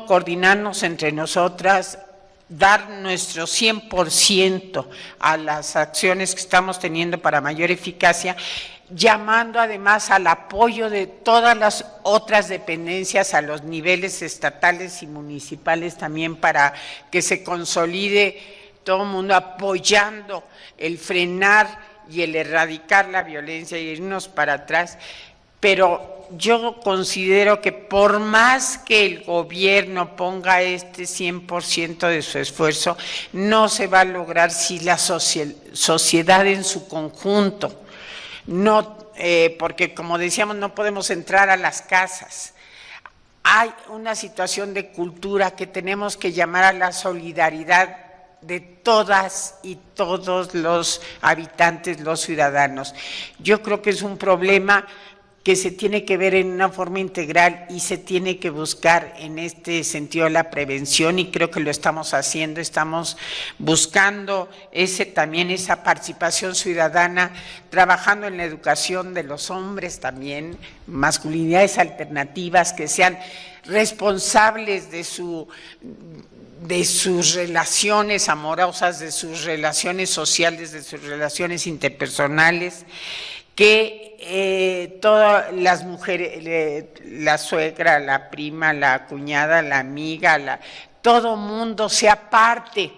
coordinarnos entre nosotras, dar nuestro 100% a las acciones que estamos teniendo para mayor eficacia, llamando además al apoyo de todas las otras dependencias a los niveles estatales y municipales también, para que se consolide todo el mundo apoyando el frenar y el erradicar la violencia y irnos para atrás, pero yo considero que por más que el gobierno ponga 100% de su esfuerzo, no se va a lograr si la sociedad en su conjunto, porque como decíamos, no podemos entrar a las casas. Hay una situación de cultura que tenemos que llamar a la solidaridad de todas y todos los habitantes, los ciudadanos. Yo creo que es un problema que se tiene que ver en una forma integral y se tiene que buscar en este sentido la prevención, y creo que lo estamos haciendo. Estamos buscando también esa participación ciudadana, trabajando en la educación de los hombres también, masculinidades alternativas que sean responsables de sus relaciones amorosas, de sus relaciones sociales, de sus relaciones interpersonales, que todas las mujeres, la suegra, la prima, la cuñada, la amiga, todo mundo sea parte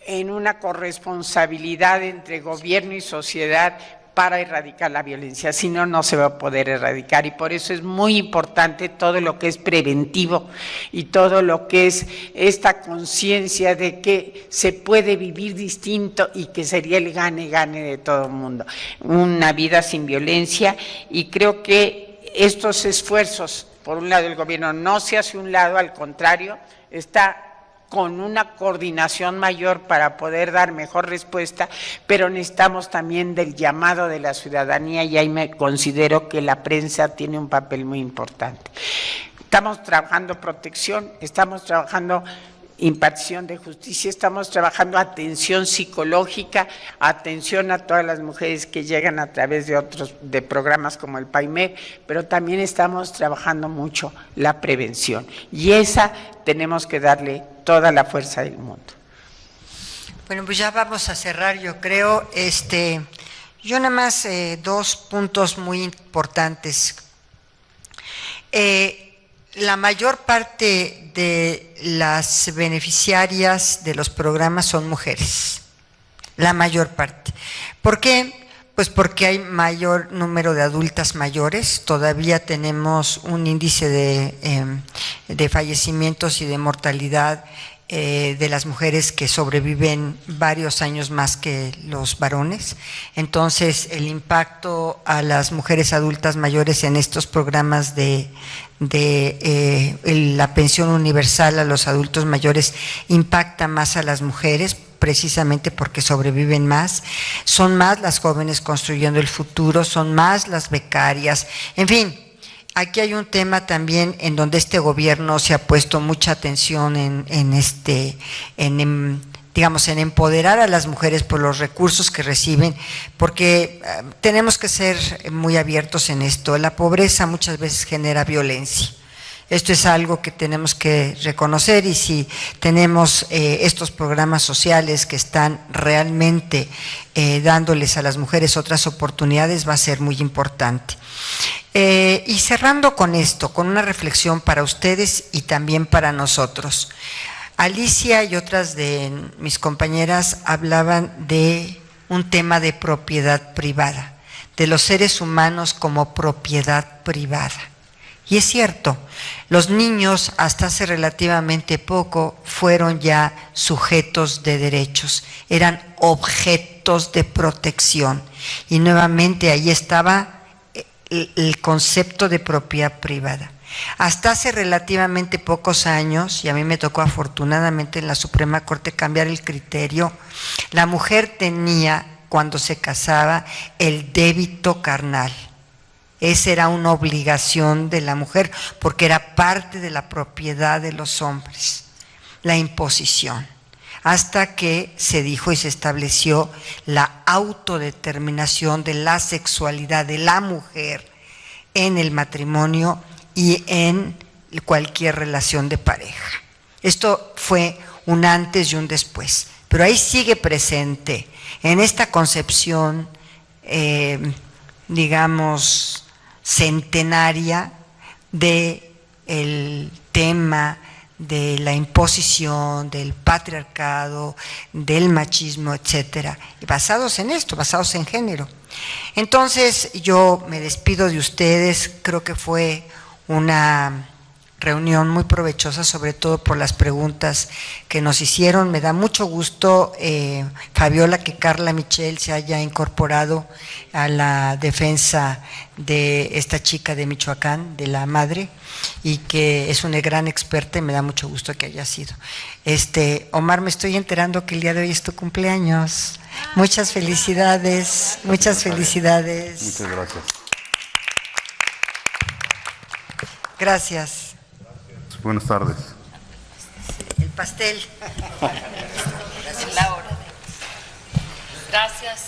en una corresponsabilidad entre gobierno y sociedad para erradicar la violencia. Si no, no se va a poder erradicar, y por eso es muy importante todo lo que es preventivo y todo lo que es esta conciencia de que se puede vivir distinto y que sería el gane-gane de todo el mundo, una vida sin violencia. Y creo que estos esfuerzos, por un lado el gobierno no se hace un lado, al contrario, está con una coordinación mayor para poder dar mejor respuesta, pero necesitamos también del llamado de la ciudadanía, y ahí me considero que la prensa tiene un papel muy importante. Estamos trabajando protección, estamos trabajando impartición de justicia, estamos trabajando atención psicológica, atención a todas las mujeres que llegan a través de programas como el PAIMEC, pero también estamos trabajando mucho la prevención, y esa tenemos que darle toda la fuerza del mundo. Bueno, pues ya vamos a cerrar, yo creo. Yo nada más 2 puntos muy importantes. La mayor parte de las beneficiarias de los programas son mujeres, la mayor parte. ¿Por qué? Pues porque hay mayor número de adultas mayores. Todavía tenemos un índice de fallecimientos y de mortalidad de las mujeres que sobreviven varios años más que los varones. Entonces, el impacto a las mujeres adultas mayores en estos programas de la pensión universal a los adultos mayores impacta más a las mujeres, precisamente porque sobreviven más. Son más las jóvenes construyendo el futuro, son más las becarias. En fin, aquí hay un tema también en donde este gobierno se ha puesto mucha atención en empoderar a las mujeres por los recursos que reciben, porque tenemos que ser muy abiertos en esto. La pobreza muchas veces genera violencia. Esto es algo que tenemos que reconocer, y si tenemos estos programas sociales que están realmente dándoles a las mujeres otras oportunidades, va a ser muy importante. Y cerrando con esto, con una reflexión para ustedes y también para nosotros. Alicia y otras de mis compañeras hablaban de un tema de propiedad privada, de los seres humanos como propiedad privada. Y es cierto, los niños hasta hace relativamente poco fueron ya sujetos de derechos, eran objetos de protección. Y nuevamente ahí estaba el concepto de propiedad privada. Hasta hace relativamente pocos años, y a mí me tocó afortunadamente en la Suprema Corte cambiar el criterio, la mujer tenía, cuando se casaba, el débito carnal. Esa era una obligación de la mujer porque era parte de la propiedad de los hombres, la imposición, hasta que se dijo y se estableció la autodeterminación de la sexualidad de la mujer en el matrimonio y en cualquier relación de pareja. Esto fue un antes y un después, pero ahí sigue presente en esta concepción, centenaria del tema de la imposición, del patriarcado, del machismo, etcétera, y basados en esto, basados en género. Entonces, yo me despido de ustedes, creo que fue una reunión muy provechosa, sobre todo por las preguntas que nos hicieron. Me da mucho gusto, Fabiola, que Carla Michel se haya incorporado a la defensa de esta chica de Michoacán, de la madre, y que es una gran experta, y me da mucho gusto que haya sido. Omar, me estoy enterando que el día de hoy es tu cumpleaños. Muchas felicidades, muchas felicidades. Muchas gracias. Gracias. Buenas tardes. El pastel. La hora. Gracias.